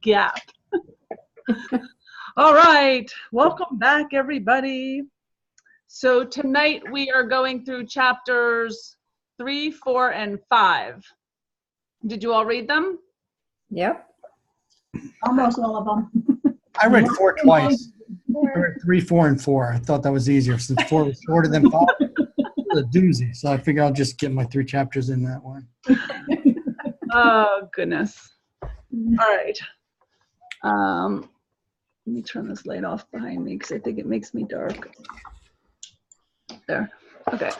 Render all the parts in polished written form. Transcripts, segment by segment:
gap. All right, welcome back, everybody. So tonight we are going through chapters 3, 4, and 5. Did you all read them? Yep. Almost all of them. I read 4 twice. I read 3, 4, and 4. I thought that was easier since 4 was shorter than 5. It was a doozy, so I figured I'll just get my 3 chapters in that one. Oh, goodness. All right. Let me turn this light off behind me because I think it makes me dark. There. Okay.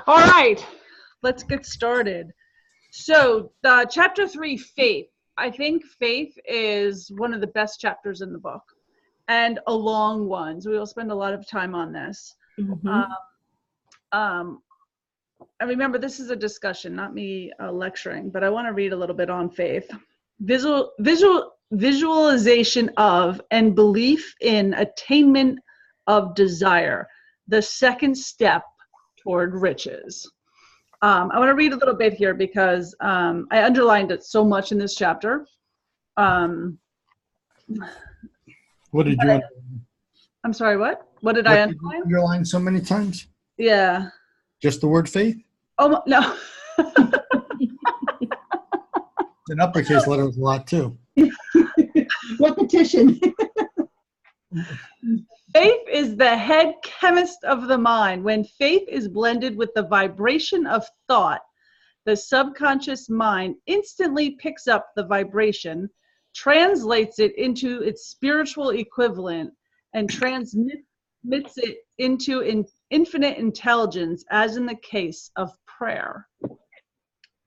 All right. Let's get started. So, chapter 3, faith. I think faith is one of the best chapters in the book, and a long one. So we will spend a lot of time on this. Mm-hmm. I remember this is a discussion, not me lecturing, but I want to read a little bit on faith. Visualization of and belief in attainment of desire, the second step toward riches. I want to read a little bit here because I underlined it so much in this chapter. What did you I'm sorry, what? What did I underline? Underline so many times? Yeah. Just the word faith? Oh, no. In uppercase letters a lot too. Repetition. Faith is the head chemist of the mind. When faith is blended with the vibration of thought, the subconscious mind instantly picks up the vibration, translates it into its spiritual equivalent, and transmits it into infinite intelligence, as in the case of prayer.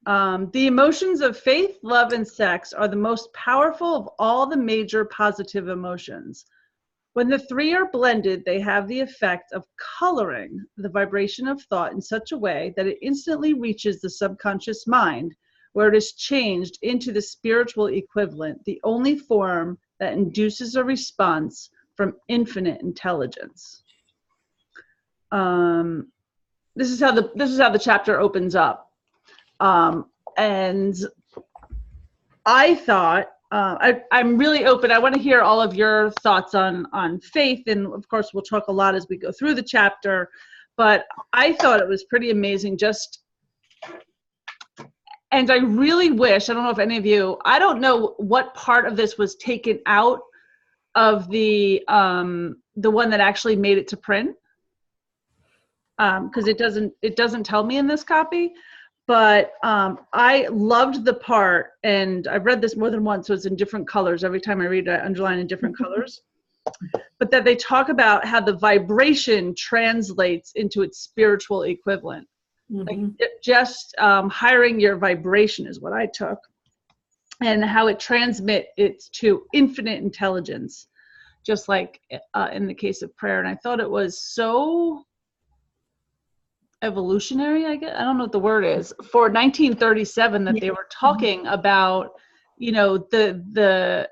The emotions of faith, love, and sex are the most powerful of all the major positive emotions. When the 3 are blended, they have the effect of coloring the vibration of thought in such a way that it instantly reaches the subconscious mind, where it is changed into the spiritual equivalent, the only form that induces a response from infinite intelligence. This is how the chapter opens up. And I thought, I'm really open. I want to hear all of your thoughts on faith. And of course, we'll talk a lot as we go through the chapter. But I thought it was pretty amazing. And I really wish, I don't know if any of you, I don't know what part of this was taken out of the one that actually made it to print. Because it doesn't tell me in this copy. But I loved the part, and I've read this more than once, so it's in different colors. Every time I read it, I underline in different colors. But that they talk about how the vibration translates into its spiritual equivalent. Mm-hmm. Like just hiring your vibration is what I took, and how it transmits to infinite intelligence, just like in the case of prayer. And I thought it was so evolutionary, I guess. I don't know what the word is, for 1937 that they were talking about, the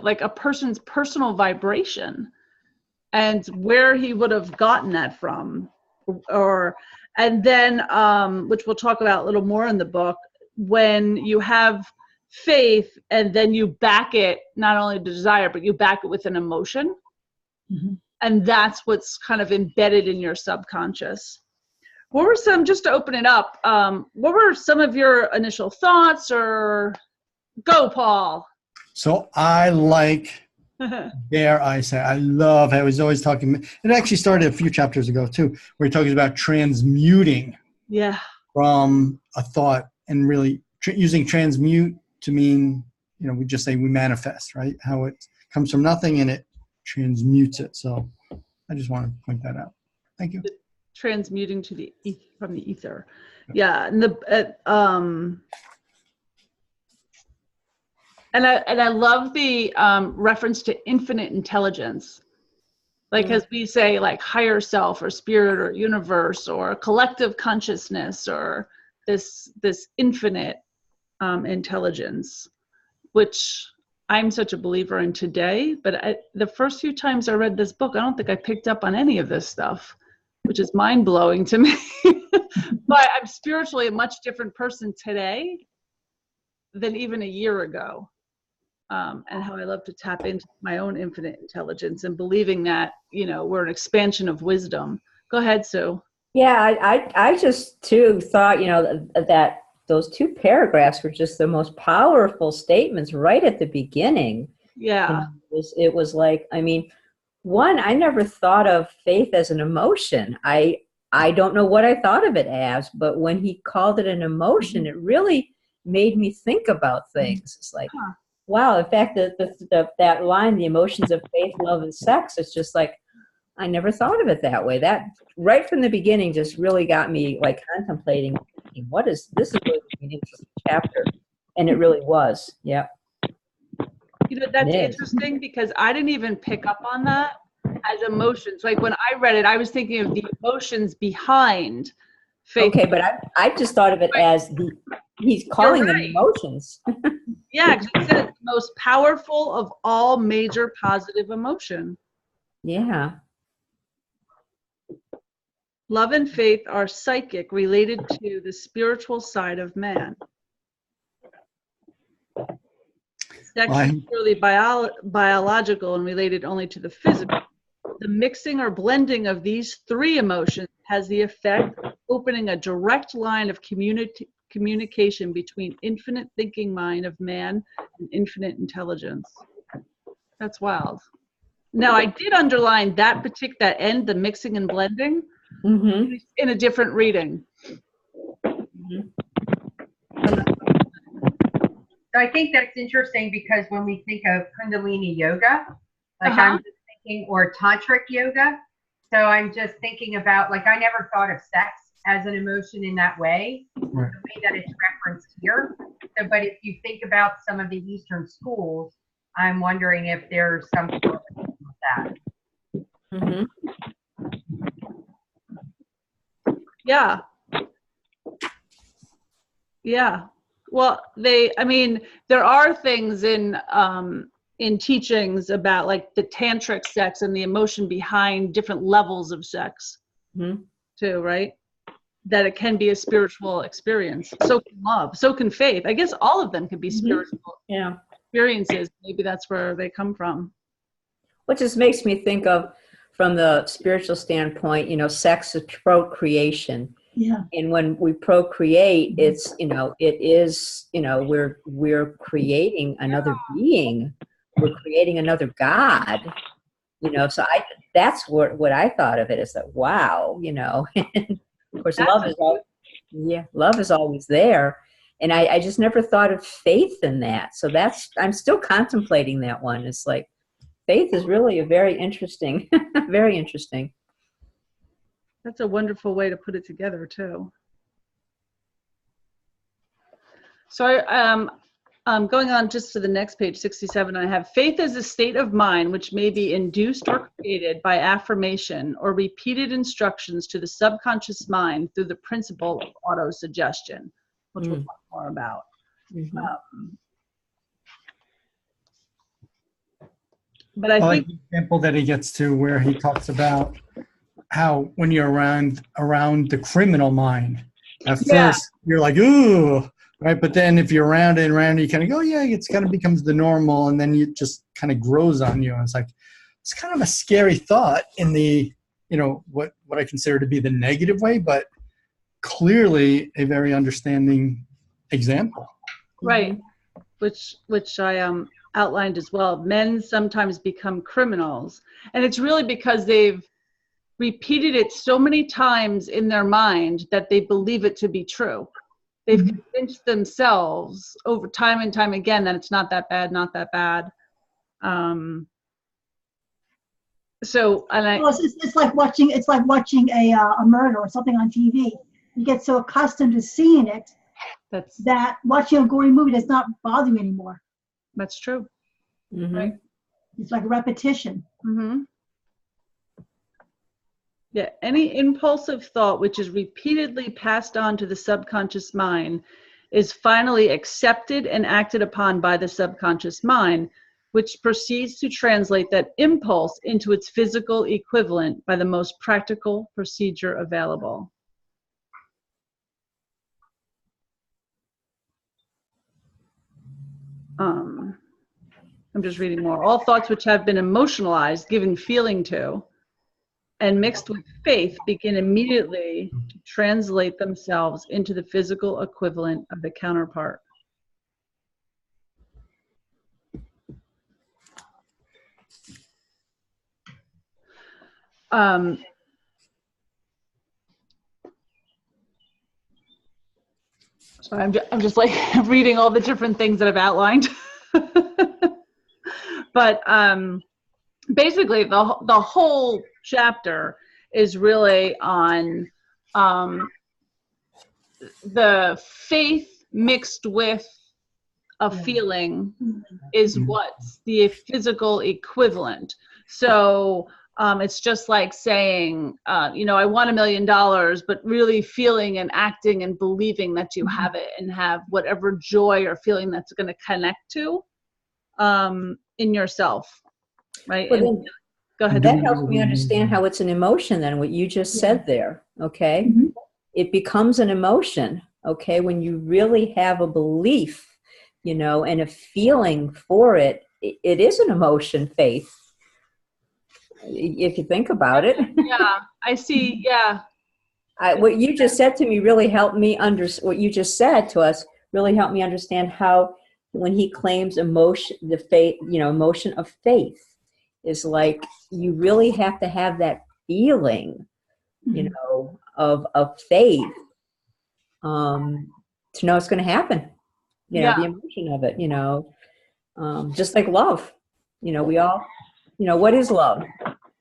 like a person's personal vibration and where he would have gotten that from, and then which we'll talk about a little more in the book, when you have faith and then you back it, not only the desire, but you back it with an emotion. Mm-hmm. And that's what's kind of embedded in your subconscious. What were just to open it up, what were some of your initial thoughts, or go, Paul? So I dare I say, I love how he's always talking. It actually started a few chapters ago too, where he talks about transmuting from a thought, and really using transmute to mean, we just say we manifest, right? How it comes from nothing and it transmutes it. So I just want to point that out. Thank you. Transmuting from the ether. Yeah. And I love the reference to infinite intelligence. Like, as we say, like higher self or spirit or universe or collective consciousness, or this infinite intelligence, which I'm such a believer in today. But the first few times I read this book, I don't think I picked up on any of this stuff, which is mind-blowing to me. But I'm spiritually a much different person today than even a year ago. And how I love to tap into my own infinite intelligence and believing that, we're an expansion of wisdom. Go ahead, Sue. Yeah, I just too thought, that those two paragraphs were just the most powerful statements right at the beginning. Yeah. It was like, I mean, one, I never thought of faith as an emotion. I don't know what I thought of it as, but when he called it an emotion, it really made me think about things. It's like, wow, in fact, that line, the emotions of faith, love, and sex, it's just like, I never thought of it that way. That right from the beginning just really got me like contemplating, this is really an interesting chapter. And it really was. Yeah. That's interesting because I didn't even pick up on that as emotions. Like when I read it, I was thinking of the emotions behind faith. Okay, but I just thought of it as he's calling them emotions. Yeah, because he said it's the most powerful of all major positive emotion. Yeah. Love and faith are psychic, related to the spiritual side of man. Sex is purely biological and related only to the physical. The mixing or blending of these three emotions has the effect of opening a direct line of communication between infinite thinking mind of man and infinite intelligence. That's wild. Now, I did underline that end, the mixing and blending, in a different reading. So I think that's interesting because when we think of Kundalini yoga, like I'm just thinking, or tantric yoga. So I'm just thinking about, like, I never thought of sex as an emotion in that way, the way that it's referenced here. So, but if you think about some of the Eastern schools, I'm wondering if there's some correlation with that. Yeah. Yeah. Well, there are things in teachings about like the tantric sex and the emotion behind different levels of sex too, right? That it can be a spiritual experience. So can love, so can faith. I guess all of them can be spiritual experiences. Maybe that's where they come from. What just makes me think of, from the spiritual standpoint, sex is procreation. Yeah. And when we procreate, it's, it is, we're creating another being. We're creating another God, so that's what I thought of it as, that, wow, of course, love is always there. And I just never thought of faith in that. So I'm still contemplating that one. It's like, faith is really a very interesting, very interesting. That's a wonderful way to put it together too. So going on just to the next page, 67, I have faith as a state of mind which may be induced or created by affirmation or repeated instructions to the subconscious mind through the principle of autosuggestion, which we'll talk more about. But I think the example that he gets to where he talks about how when you're around the criminal mind, at first you're like, ooh, right? But then if you're around it and around it, you kind of go, yeah, it's kind of becomes the normal, and then it just kind of grows on you. And it's like, it's kind of a scary thought in the, what I consider to be the negative way, but clearly a very understanding example. Right. Which I outlined as well. Men sometimes become criminals. And it's really because they've repeated it so many times in their mind that they believe it to be true. They've convinced themselves over time and time again that it's not that bad, not that bad. It's like watching a murder or something on TV. You get so accustomed to seeing it that watching a gory movie does not bother you anymore. That's true. Right? It's like repetition. Yeah, any impulsive thought which is repeatedly passed on to the subconscious mind is finally accepted and acted upon by the subconscious mind, which proceeds to translate that impulse into its physical equivalent by the most practical procedure available. I'm just reading more. All thoughts which have been emotionalized, given feeling to, and mixed with faith begin immediately to translate themselves into the physical equivalent of the counterpart. Sorry, I'm just like reading all the different things that I've outlined. But basically, the whole chapter is really on the faith mixed with a feeling is what's the physical equivalent. So it's just like saying, I want $1 million, but really feeling and acting and believing that you have it and have whatever joy or feeling that's going to connect to in yourself, right? Well, then, go ahead. That helps me understand how it's an emotion then, what you just said there, okay? Mm-hmm. It becomes an emotion, okay, when you really have a belief, and a feeling for it. It is an emotion, faith, if you think about it. Yeah, I see, yeah. What you just said to me really helped me what you just said to us really helped me understand how when he claims emotion, the faith, emotion of faith is like you really have to have that feeling, of faith to know it's going to happen. The emotion of it, just like love. We all, what is love?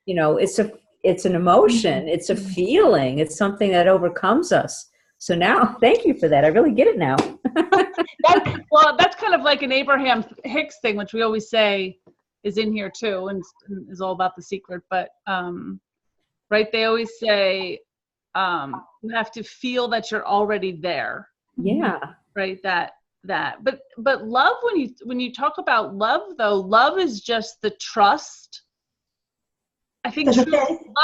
It's an emotion. It's a feeling. It's something that overcomes us. So now, thank you for that. I really get it now. That's kind of like an Abraham Hicks thing, which we always say is in here too, and is all about the secret. But right, they always say you have to feel that you're already there. Yeah. Right. That. But love, when you talk about love, though, love is just the trust. I think true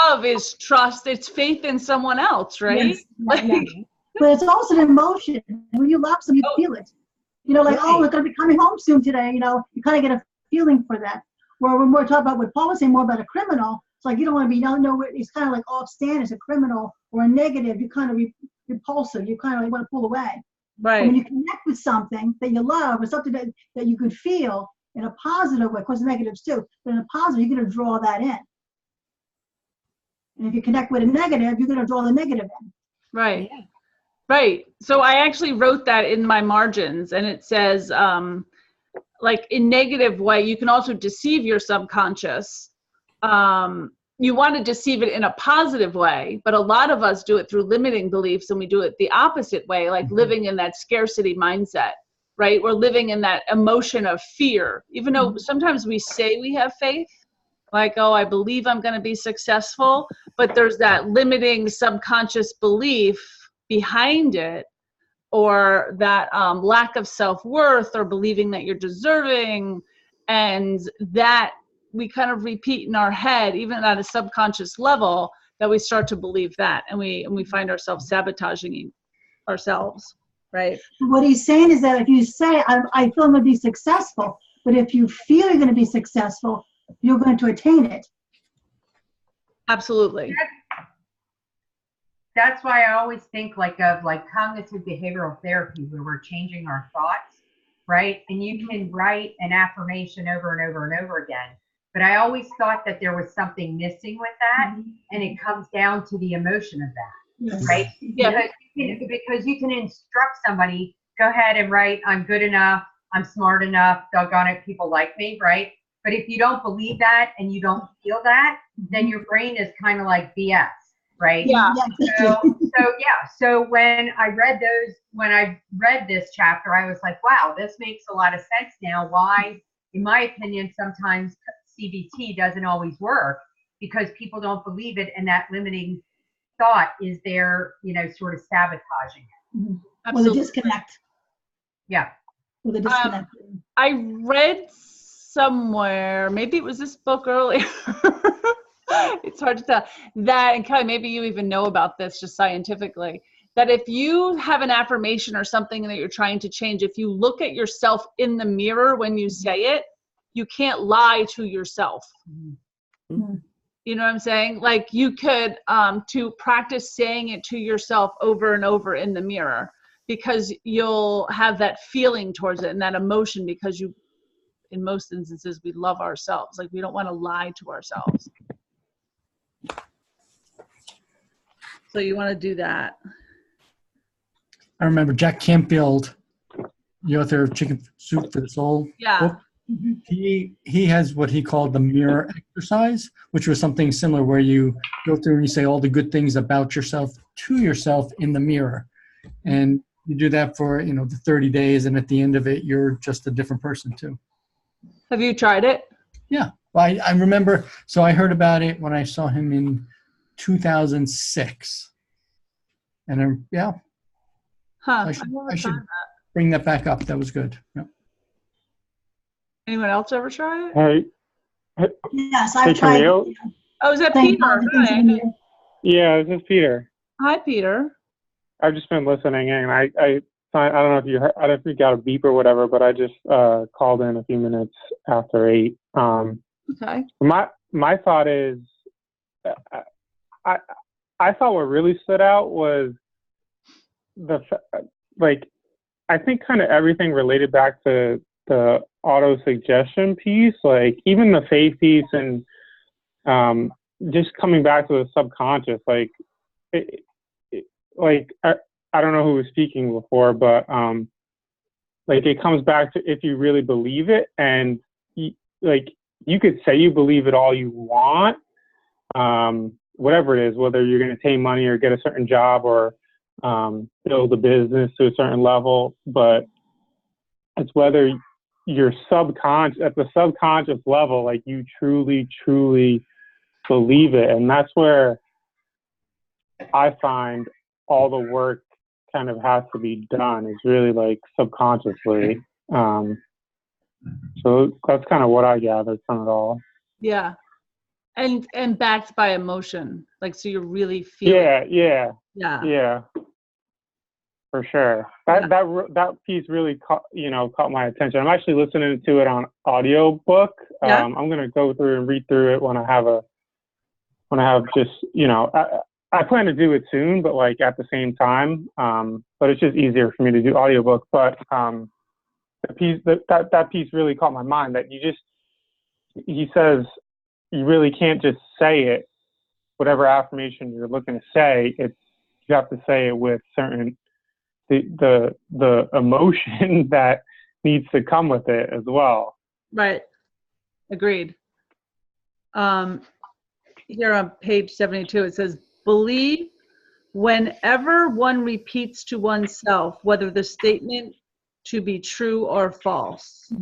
love is trust. It's faith in someone else, right? Yes. But it's also an emotion. When you love someone, you feel it. Like, oh, we're going to be coming home soon today. You kind of get a feeling for that. Where when we're talking about what Paul was saying more about a criminal, it's like you don't want to be, it's kind of like off-stand as a criminal or a negative. You kind of repulsive. You kind of like want to pull away. Right. And when you connect with something that you love or something that you could feel in a positive way, of course, negatives too, but in a positive, you're going to draw that in. And if you connect with a negative, you're going to draw the negative in. Right. Yeah. Right. So I actually wrote that in my margins, and it says, like in negative way, you can also deceive your subconscious. You want to deceive it in a positive way, but a lot of us do it through limiting beliefs, and we do it the opposite way, like living in that scarcity mindset, right? We're living in that emotion of fear, even though sometimes we say we have faith, like, oh, I believe I'm going to be successful, but there's that limiting subconscious belief behind it, or that lack of self-worth, or believing that you're deserving, and that we kind of repeat in our head, even at a subconscious level, that we start to believe that, and we find ourselves sabotaging ourselves, right? What he's saying is that if you say, I feel I'm going to be successful, but if you feel you're going to be successful, you're going to attain it. Absolutely. That's why I always think of cognitive behavioral therapy, where we're changing our thoughts, right? And you can write an affirmation over and over and over again. But I always thought that there was something missing with that, and it comes down to the emotion of that, right? Yeah. Because you can instruct somebody, go ahead and write, I'm good enough, I'm smart enough, doggone it, people like me, right? But if you don't believe that and you don't feel that, then your brain is kind of like BS, right? Yeah. So when I read this chapter, I was like, wow, this makes a lot of sense now. Why, in my opinion, sometimes CBT doesn't always work, because people don't believe it, and that limiting thought is there, sort of sabotaging it. Mm-hmm. Well, the disconnect. Yeah. Well, the disconnect. I read somewhere, maybe it was this book earlier, it's hard to tell, that, and Kelly, maybe you even know about this just scientifically, that if you have an affirmation or something that you're trying to change, if you look at yourself in the mirror when you say it, you can't lie to yourself. Mhm. You know what I'm saying? Like you could, to practice saying it to yourself over and over in the mirror, because you'll have that feeling towards it and that emotion, because you, in most instances, we love ourselves. Like we don't want to lie to ourselves. So you want to do that. I remember Jack Canfield, the author of Chicken Soup for the Soul book. He has what he called the mirror exercise, which was something similar, where you go through and you say all the good things about yourself to yourself in the mirror. And you do that for, the 30 days, and at the end of it, you're just a different person too. Have you tried it? Yeah. Well, I remember, so I heard about it when I saw him in 2006. And yeah. Huh. I should bring that back up. That was good. Yeah. Anyone else ever try it? Hey, Yes, I've tried. Camille? Oh, is that Thank Peter? God for things in Hi. here. Yeah, this is Peter. Hi, Peter. I've just been listening, and I don't know if you heard, I don't think you got a beep or whatever, but I just called in a few minutes after 8. Okay. My thought is, I thought what really stood out was I think kind of everything related back to the auto suggestion piece, like even the faith piece, and just coming back to the subconscious, I don't know who was speaking before, but it comes back to if you really believe it, and you could say you believe it all you want, whatever it is, whether you're going to take money or get a certain job or build a business to a certain level, but it's whether you're at the subconscious level, like you truly, truly believe it. And that's where I find all the work kind of has to be done, is really subconsciously. So that's kind of what I gathered from it all. Yeah. And backed by emotion. So you're really feeling. Yeah. For sure. That piece really caught my attention. I'm actually listening to it on audiobook. Yeah. I'm gonna go through and read through it when I have just I plan to do it soon, but at the same time. But it's just easier for me to do audiobook. But that piece really caught my mind, that he says you really can't just say it, whatever affirmation you're looking to say. You have to say it with certain the emotion that needs to come with it as well. Right. Agreed. Here on page 72, it says, believe whenever one repeats to oneself whether the statement to be true or false.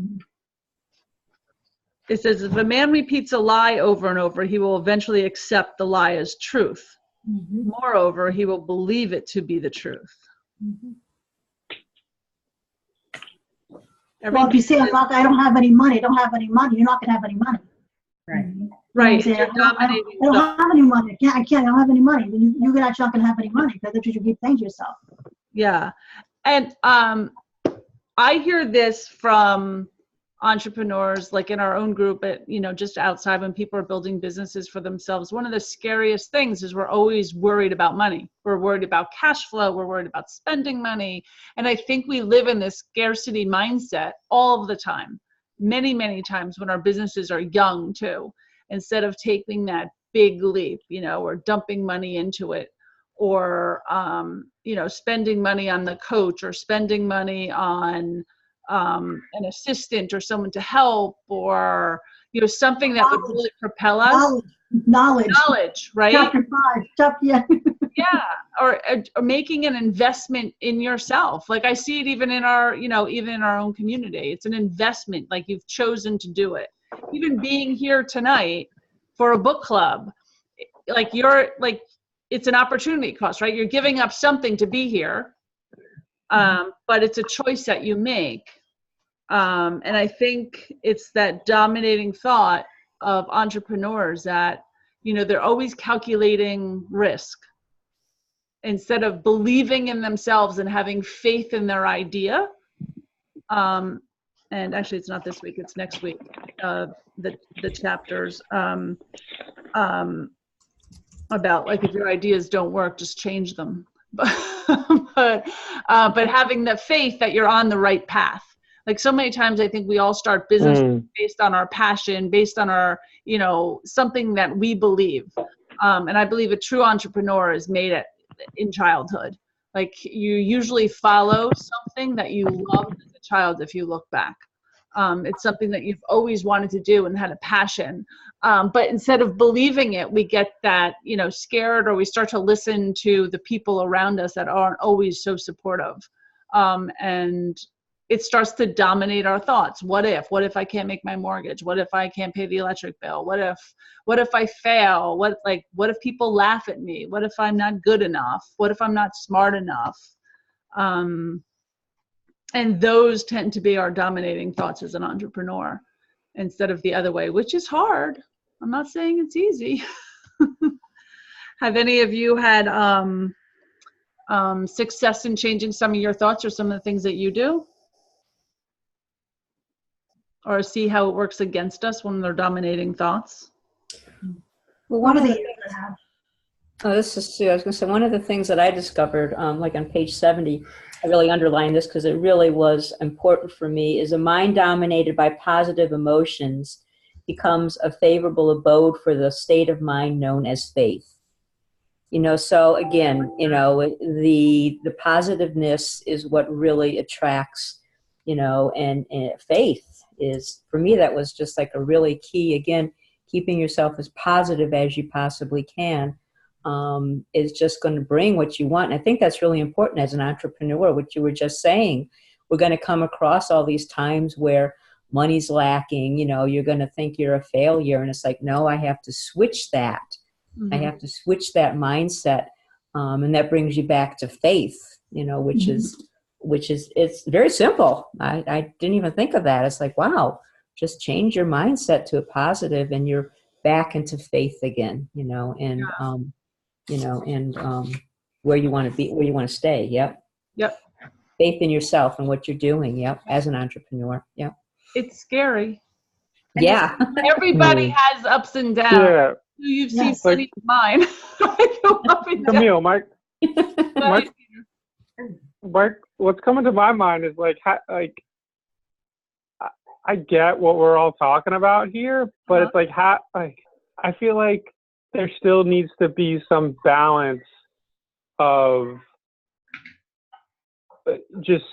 It says, if a man repeats a lie over and over, he will eventually accept the lie as truth. Moreover, he will believe it to be the truth. Well, if you say, I don't have any money, you're not going to have any money. Right. Right. I don't have any money. I don't have any money. Then you're actually not going to have any money, because that's what you keep saying to yourself. Yeah. And I hear this from entrepreneurs, in our own group, just outside, when people are building businesses for themselves. One of the scariest things is we're always worried about money. We're worried about cash flow. We're worried about spending money. And I think we live in this scarcity mindset all of the time, many, many times when our businesses are young too, instead of taking that big leap, or dumping money into it, or, spending money on the coach, or spending money on an assistant or someone to help, or something that would really propel us. Knowledge, right? Chapter 5. Yeah, or making an investment in yourself. I see it even in our even in our own community. It's an investment. You've chosen to do it. Even being here tonight for a book club, it's an opportunity cost, right? You're giving up something to be here. But it's a choice that you make. And I think it's that dominating thought of entrepreneurs that, they're always calculating risk. instead of believing in themselves and having faith in their idea, and actually it's not this week, it's next week, the chapters about, like, if your ideas don't work, just change them. But having the faith that you're on the right path. Like, so many times I think we all start business based on our passion, based on our, something that we believe. And I believe a true entrepreneur is made in childhood. Like, you usually follow something that you loved as a child if you look back. It's something that you've always wanted to do and had a passion. But instead of believing it, we get that, scared, or we start to listen to the people around us that aren't always so supportive. And it starts to dominate our thoughts. What if I can't make my mortgage? What if I can't pay the electric bill? What if I fail? What if people laugh at me? What if I'm not good enough? What if I'm not smart enough? And those tend to be our dominating thoughts as an entrepreneur, instead of the other way, which is hard. I'm not saying it's easy. Have any of you had success in changing some of your thoughts or some of the things that you do? Or see how it works against us when they're dominating thoughts? Well, one of the this is Sue. I was going to say, one of the things that I discovered, like on page 70, I really underlined this because it really was important for me, is a mind dominated by positive emotions becomes a favorable abode for the state of mind known as faith. So again, the positiveness is what really attracts, and faith is, for me, that was just like a really key. Again, keeping yourself as positive as you possibly can is just going to bring what you want. And I think that's really important as an entrepreneur, what you were just saying. We're going to come across all these times where money's lacking, you're going to think you're a failure. And it's like, no, I have to switch that. Mm-hmm. I have to switch that mindset. And that brings you back to faith, which is, it's very simple. I didn't even think of that. It's like, wow, just change your mindset to a positive and you're back into faith again, and where you want to be, where you want to stay. Yep. Faith in yourself and what you're doing. Yep. As an entrepreneur. Yep. It's scary. Yeah. Everybody has ups and downs. Yeah. You've seen plenty of mine. I go up and down. Camille, Mike, what's coming to my mind is I get what we're all talking about here, but it's like, I feel like there still needs to be some balance of just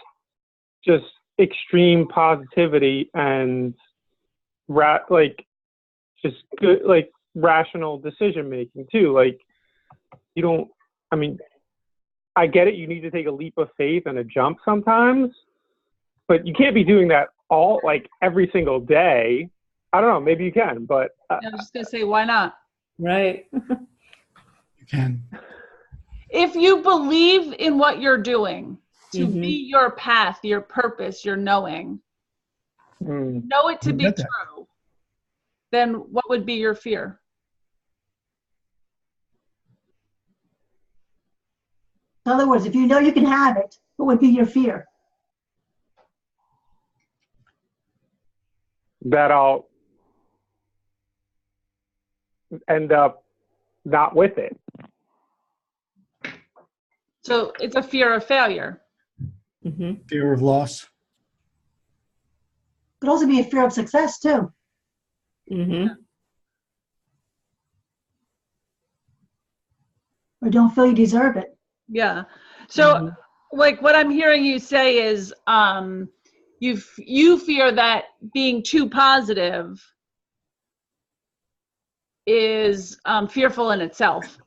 extreme positivity and just good, rational decision making too. I get it. You need to take a leap of faith and a jump sometimes, but you can't be doing that every single day. I don't know. Maybe you can, but I was just going to say, why not? Right. You can. If you believe in what you're doing to be your path, your purpose, your knowing, know it to be true, then what would be your fear? In other words, if you know you can have it, what would be your fear? That I'll end up not with it. So it's a fear of failure. Mm-hmm. Fear of loss. Could also be a fear of success too. Mm-hmm. Or don't feel you deserve it. Yeah. So what I'm hearing you say is you fear that being too positive is fearful in itself.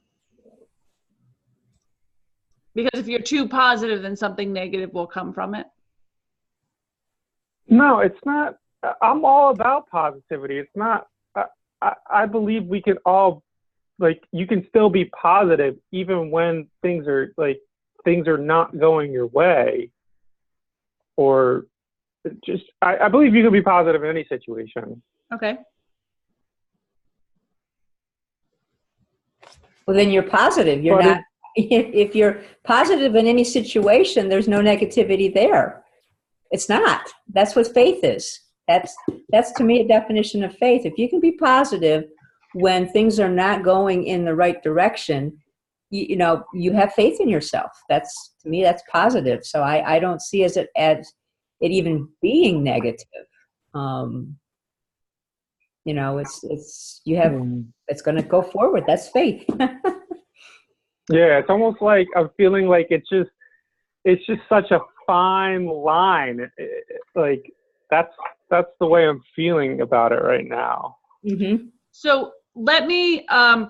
Because if you're too positive, then something negative will come from it. No, it's not. I'm all about positivity. It's not. I believe we can all, you can still be positive even when things are not going your way, or just. I believe you can be positive in any situation. Okay. Well, then you're positive. You're not if you're positive in any situation, there's no negativity there. It's not. That's what faith is. That's to me a definition of faith. If you can be positive when things are not going in the right direction, you know, you have faith in yourself. That's, to me, that's positive. So I don't see it as it even being negative. You know, it's going to go forward. That's faith. Yeah, it's almost like I'm feeling like it's just such a fine line. Like that's the way I'm feeling about it right now. Mm-hmm. So let me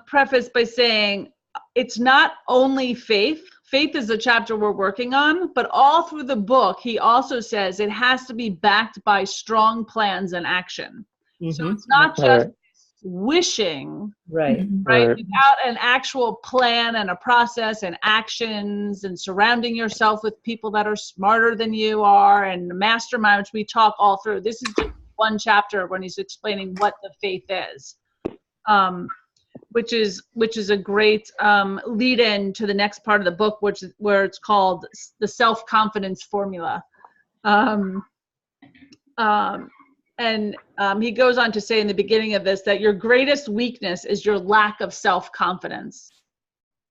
preface by saying it's not only faith. Faith is a chapter we're working on, but all through the book, he also says it has to be backed by strong plans and action. Mm-hmm. So it's not just wishing, right? Without an actual plan and a process and actions and surrounding yourself with people that are smarter than you are and the mastermind, which we talk all through. This is just one chapter when he's explaining what the faith is. Which is a great lead in to the next part of the book, where it's called the self-confidence formula. He goes on to say in the beginning of this that your greatest weakness is your lack of self-confidence.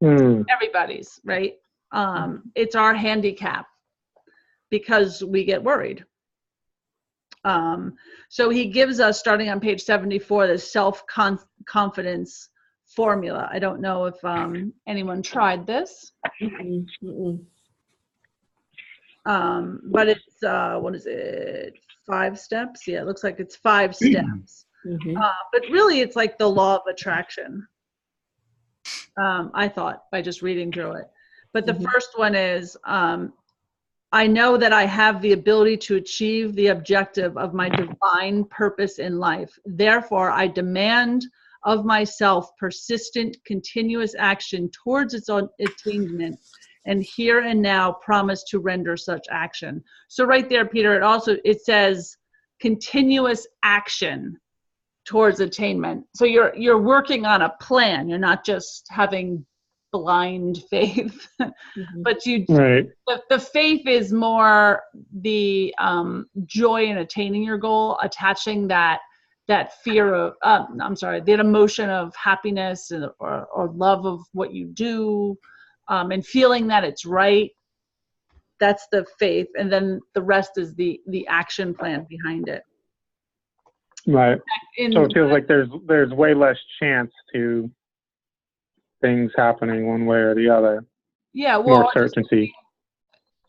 Everybody's, right? It's our handicap because we get worried. So he gives us, starting on page 74, the self-confidence formula. I don't know if anyone tried this. But it's, what is it, 5 steps? Yeah, it looks like it's 5 steps. But really it's like the law of attraction, I thought, by just reading through it. But the first one is, I know that I have the ability to achieve the objective of my divine purpose in life. Therefore, I demand of myself persistent, continuous action towards its own attainment, and here and now promise to render such action. So right there, Peter, it says continuous action towards attainment. So you're working on a plan. You're not just having blind faith, but the faith is more the joy in attaining your goal, attaching that fear of, that emotion of happiness or love of what you do, and feeling that it's right. That's the faith, and then the rest is the action plan behind it. Right. So it feels like there's way less chance to things happening one way or the other. Yeah, well, more certainty.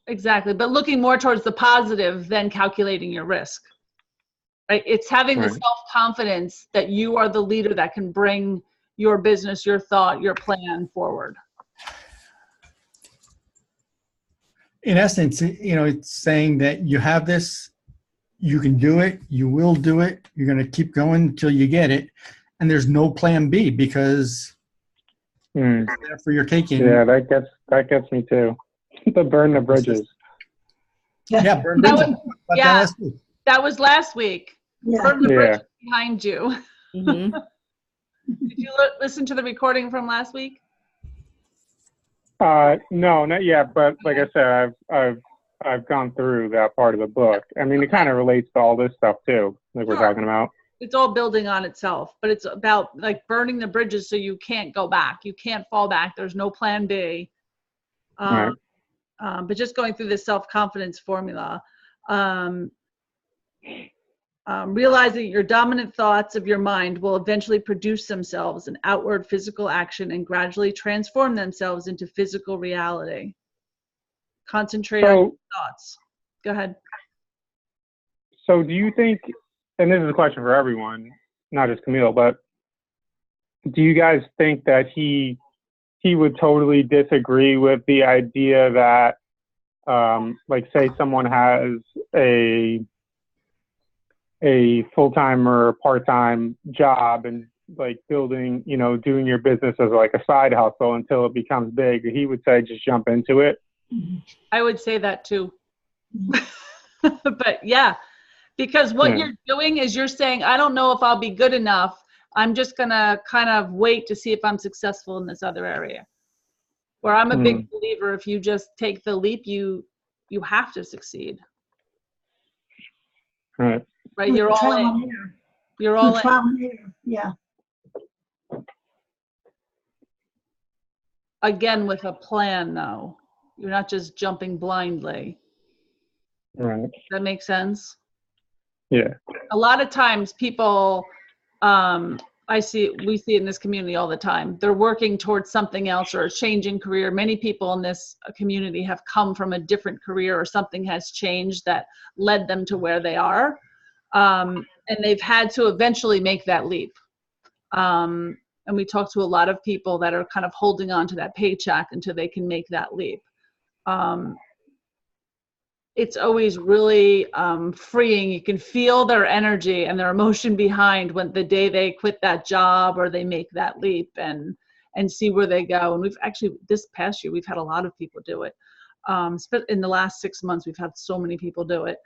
Exactly, but looking more towards the positive than calculating your risk. Right? It's having the self-confidence that you are the leader that can bring your business, your thought, your plan forward. In essence, it's saying that you have this, you can do it, you will do it, you're going to keep going until you get it, and there's no plan B because it's there for your taking. Yeah, that gets me too. The burn the bridges. Yeah, burn bridges. That was last week. Yeah. Burn the bridges behind you. Did you listen to the recording from last week? No, not yet. But like I said, I've gone through that part of the book. I mean, it kind of relates to all this stuff too, like we're talking about. It's all building on itself, but it's about like burning the bridges so you can't go back. You can't fall back. There's no plan B. But just going through this self-confidence formula, realizing your dominant thoughts of your mind will eventually produce themselves in outward physical action and gradually transform themselves into physical reality. Concentrate on your thoughts. Go ahead. So do you think, and this is a question for everyone, not just Camille, but do you guys think that he would totally disagree with the idea that, like, say someone has a full-time or part-time job and like building, doing your business as like a side hustle until it becomes big, he would say just jump into it? I would say that too. But yeah, because what you're doing is you're saying, I don't know if I'll be good enough. I'm just going to kind of wait to see if I'm successful in this other area. Where I'm a big believer, if you just take the leap, you have to succeed. Right. Right. You're all in. You're all in. Yeah. Again, with a plan, though. You're not just jumping blindly. Right. Does that make sense? Yeah. A lot of times people, we see it in this community all the time. They're working towards something else or a changing career. Many people in this community have come from a different career, or something has changed that led them to where they are. And they've had to eventually make that leap. And we talk to a lot of people that are kind of holding on to that paycheck until they can make that leap. It's always really freeing. You can feel their energy and their emotion behind when the day they quit that job or they make that leap and see where they go. And we've actually, this past year, we've had a lot of people do it. In the last 6 months, we've had so many people do it.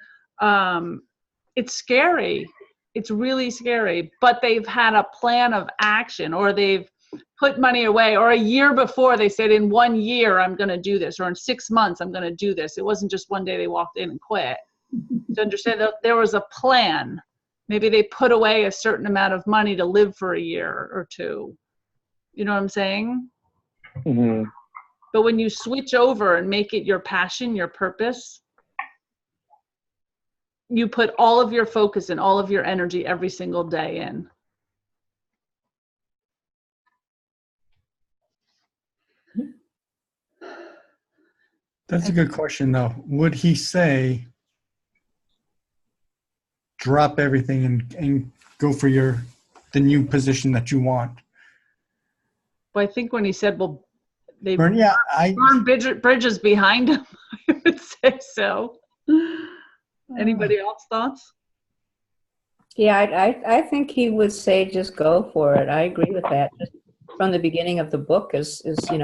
It's scary. It's really scary, but they've had a plan of action, or they've put money away, or a year before they said, in 1 year, I'm going to do this, or in 6 months, I'm going to do this. It wasn't just one day they walked in and quit. To understand that there was a plan. Maybe they put away a certain amount of money to live for a year or two. You know what I'm saying? Mm-hmm. But when you switch over and make it your passion, your purpose, you put all of your focus and all of your energy every single day in. That's a good question, though. Would he say, drop everything and go for the new position that you want? Well, I think when he said, well, they burn bridges behind him, I would say so. Anybody else thoughts? Yeah, I think he would say just go for it. I agree with that. Just from the beginning of the book is how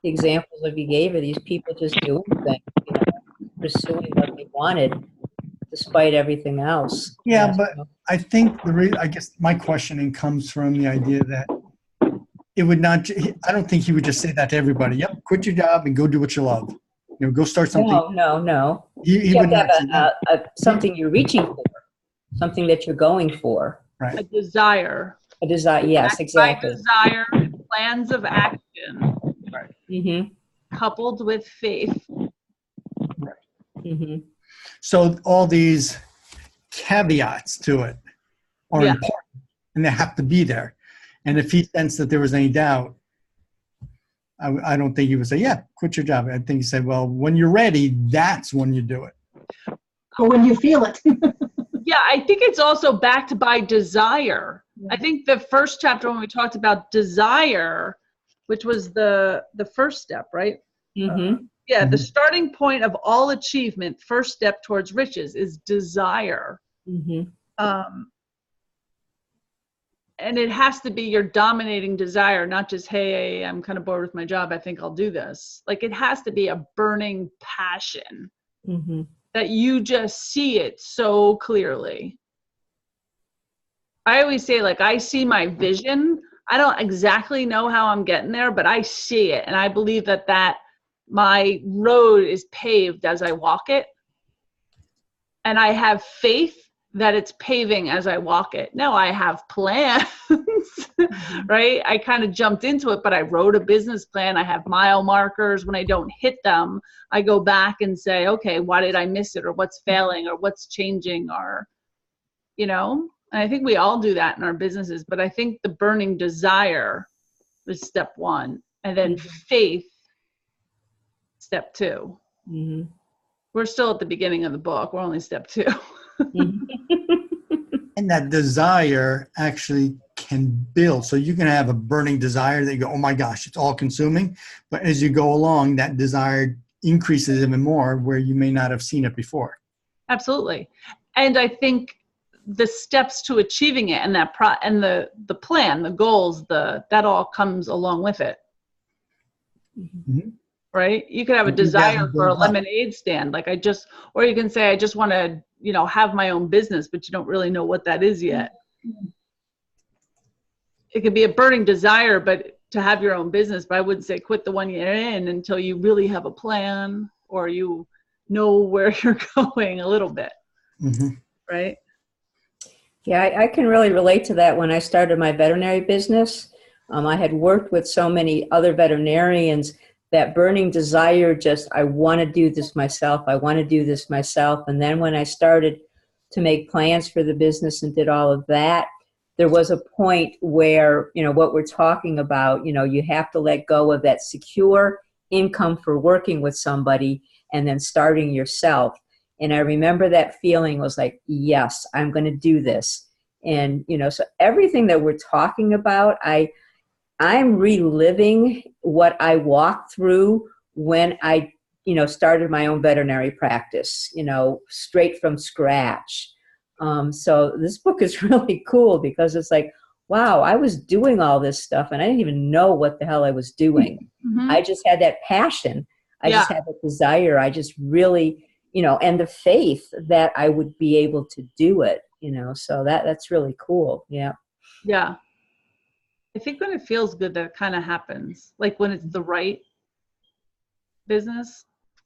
the examples that he gave of these people just doing things, pursuing what they wanted despite everything else. Yeah, but I think I guess my questioning comes from the idea that it would not. I don't think he would just say that to everybody. Yep, quit your job and go do what you love. Go start something. No. He would not say that. Something you're reaching for, something that you're going for. Right. A desire. A desire. Yes, exactly. Desire, plans of action. Right. Mm-hmm. Coupled with faith. Right. Mm-hmm. So all these caveats to it are important, and they have to be there. And if he sensed that there was any doubt, I don't think he would say, yeah, quit your job. I think he said, well, when you're ready, that's when you do it. Or when you feel it. Yeah, I think it's also backed by desire. I think the first chapter when we talked about desire, which was the first step, right? Mm-hmm. The starting point of all achievement, first step towards riches, is desire. Mm-hmm. And it has to be your dominating desire, not just, hey, I'm kind of bored with my job, I think I'll do this. Like, it has to be a burning passion that you just see it so clearly. I always say, like, I see my vision. I don't exactly know how I'm getting there, but I see it. And I believe that my road is paved as I walk it. And I have faith that it's paving as I walk it. No, I have plans, right? I kind of jumped into it, but I wrote a business plan. I have mile markers. When I don't hit them, I go back and say, okay, why did I miss it? Or what's failing? Or what's changing? Or, and I think we all do that in our businesses, but I think the burning desire is step one. And then faith, step two. Mm-hmm. We're still at the beginning of the book. We're only step two. And that desire actually can build. So you can have a burning desire that you go, oh my gosh, it's all consuming. But as you go along, that desire increases even more where you may not have seen it before. Absolutely. And I think the steps to achieving it and the plan, the goals, that all comes along with it. Mm-hmm. Right? You could have a desire for a lemonade stand. Or you can say, I just want to, have my own business, but you don't really know what that is yet. It could be a burning desire, but to have your own business, but I wouldn't say quit the one you're in until you really have a plan or you know where you're going a little bit. Mm-hmm. Right? Yeah, I can really relate to that. When I started my veterinary business, I had worked with so many other veterinarians, that burning desire, just, I want to do this myself. I want to do this myself. And then when I started to make plans for the business and did all of that, there was a point where, you know, what we're talking about, you know, you have to let go of that secure income for working with somebody and then starting yourself. And I remember that feeling was like, yes, I'm going to do this. And, you know, so everything that we're talking about, I'm reliving what I walked through when I, you know, started my own veterinary practice, you know, straight from scratch. So this book is really cool because it's like, wow, I was doing all this stuff and I didn't even know what the hell I was doing. Mm-hmm. I just had that passion. I just had the desire. I just really, you know, and the faith that I would be able to do it, you know, so that's really cool. Yeah. Yeah. I think when it feels good, that kind of happens. Like when it's the right business.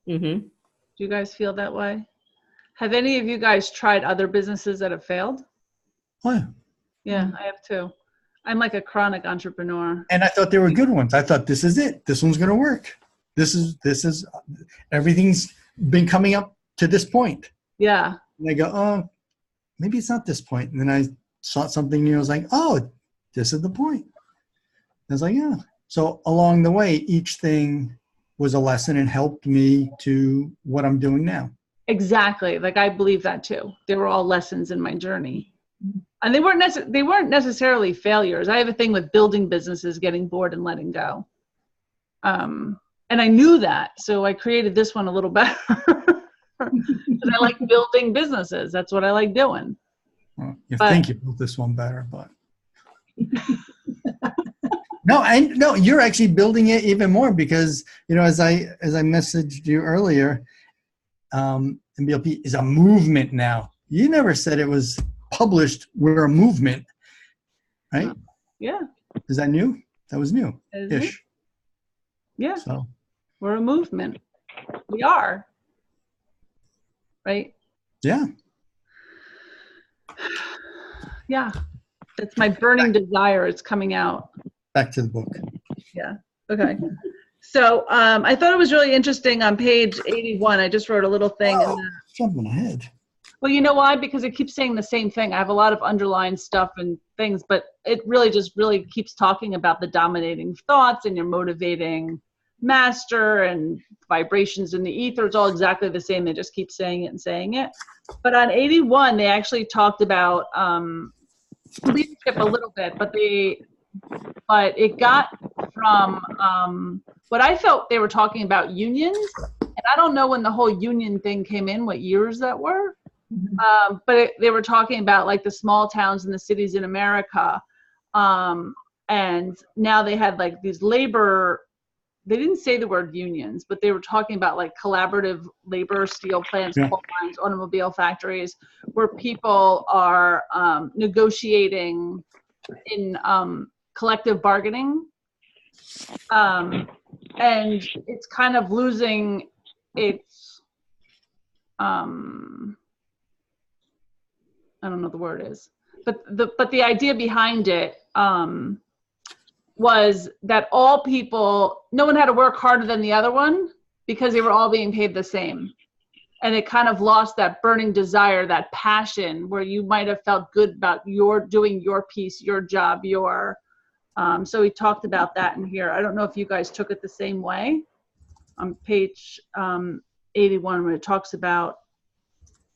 Mm-hmm. Do you guys feel that way? Have any of you guys tried other businesses that have failed? Oh, yeah. Yeah, I have too. I'm like a chronic entrepreneur. And I thought they were good ones. I thought, this is it. This one's going to work. This is everything's been coming up to this point. Yeah. And I go, oh, maybe it's not this point. And then I saw something new. I was like, oh, this is the point. I was like, yeah. So along the way, each thing was a lesson and helped me to what I'm doing now. Exactly. Like I believe that too. They were all lessons in my journey. And they weren't necessarily failures. I have a thing with building businesses, getting bored and letting go. And I knew that. So I created this one a little better. And I like building businesses. That's what I like doing. Well, you think you built this one better, but No, you're actually building it even more because, you know, as I messaged you earlier, MBLP is a movement now. You never said it was published. We're a movement, right? Yeah. Is that new? That was new-ish. Yeah. So we're a movement. We are. Right? Yeah. Yeah. It's my burning desire. It's coming out. Back to the book. Yeah. Okay. So I thought it was really interesting on page 81. I just wrote a little thing. Jumping ahead. Well, you know why? Because it keeps saying the same thing. I have a lot of underlined stuff and things, but it really keeps talking about the dominating thoughts and your motivating master and vibrations in the ether. It's all exactly the same. They just keep saying it and saying it. But on 81, they actually talked about leadership a little bit, but it got from what I felt they were talking about unions, and I don't know when the whole union thing came in, what years that were, but they were talking about like the small towns and the cities in America, and now they had like these labor, they didn't say the word unions, but they were talking about like collaborative labor, steel plants, coal mines, automobile factories, where people are negotiating in collective bargaining, and it's kind of losing its I don't know what the word is, but the idea behind it was that all people, no one had to work harder than the other one because they were all being paid the same. And it kind of lost that burning desire, that passion where you might have felt good about doing your piece, your job, so he talked about that in here. I don't know if you guys took it the same way. On page 81, when it talks about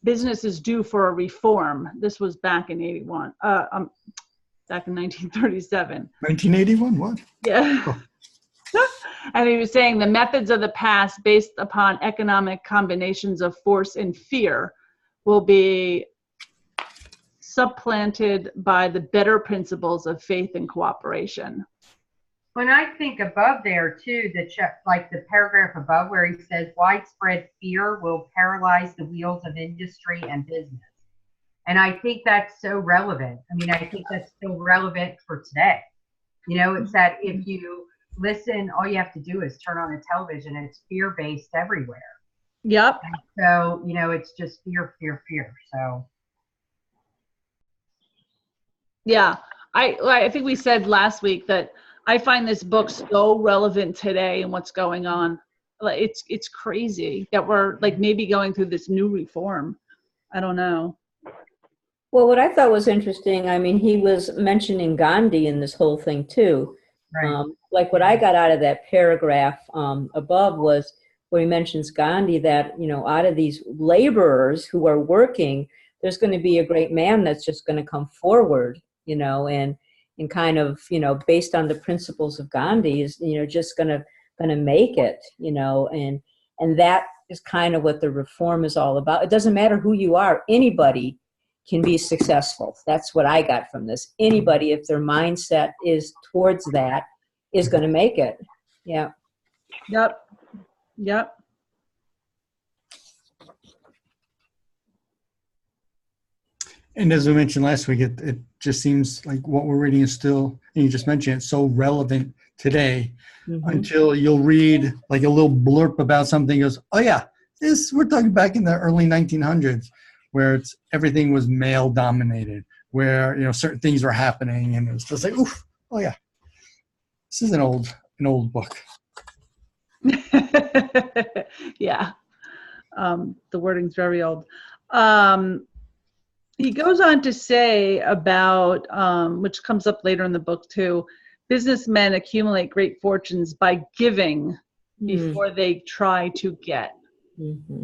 business is due for a reform. This was back in 81, back in 1937. 1981, what? Yeah. Oh. And he was saying the methods of the past based upon economic combinations of force and fear will be supplanted by the better principles of faith and cooperation. When I think above there too, like the paragraph above where he says widespread fear will paralyze the wheels of industry and business. And I think that's so relevant. I mean, I think that's still relevant for today. It's that if you listen, all you have to do is turn on the television, and it's fear-based everywhere. Yep. And so, it's just fear, fear, fear. So. Yeah. I think we said last week that I find this book so relevant today and what's going on. Like, it's crazy that we're like maybe going through this new reform. I don't know. Well, what I thought was interesting, I mean, he was mentioning Gandhi in this whole thing too. Right. Like what I got out of that paragraph above was where he mentions Gandhi, that, out of these laborers who are working, there's going to be a great man that's just going to come forward, and kind of, based on the principles of Gandhi is, just going to make it, and that is kind of what the reform is all about. It doesn't matter who you are, anybody can be successful. That's what I got from this. Anybody, if their mindset is towards that, is going to make it. Yeah. Yep. And as we mentioned last week, it just seems like what we're reading is still, and you just mentioned it's so relevant today, until you'll read like a little blurb about something, goes, oh yeah, we're talking back in the early 1900s, where everything was male dominated, where certain things were happening, and it's just like, oof, oh yeah, this is an old book. Yeah. The wording's very old. He goes on to say about, which comes up later in the book too, businessmen accumulate great fortunes by giving before they try to get,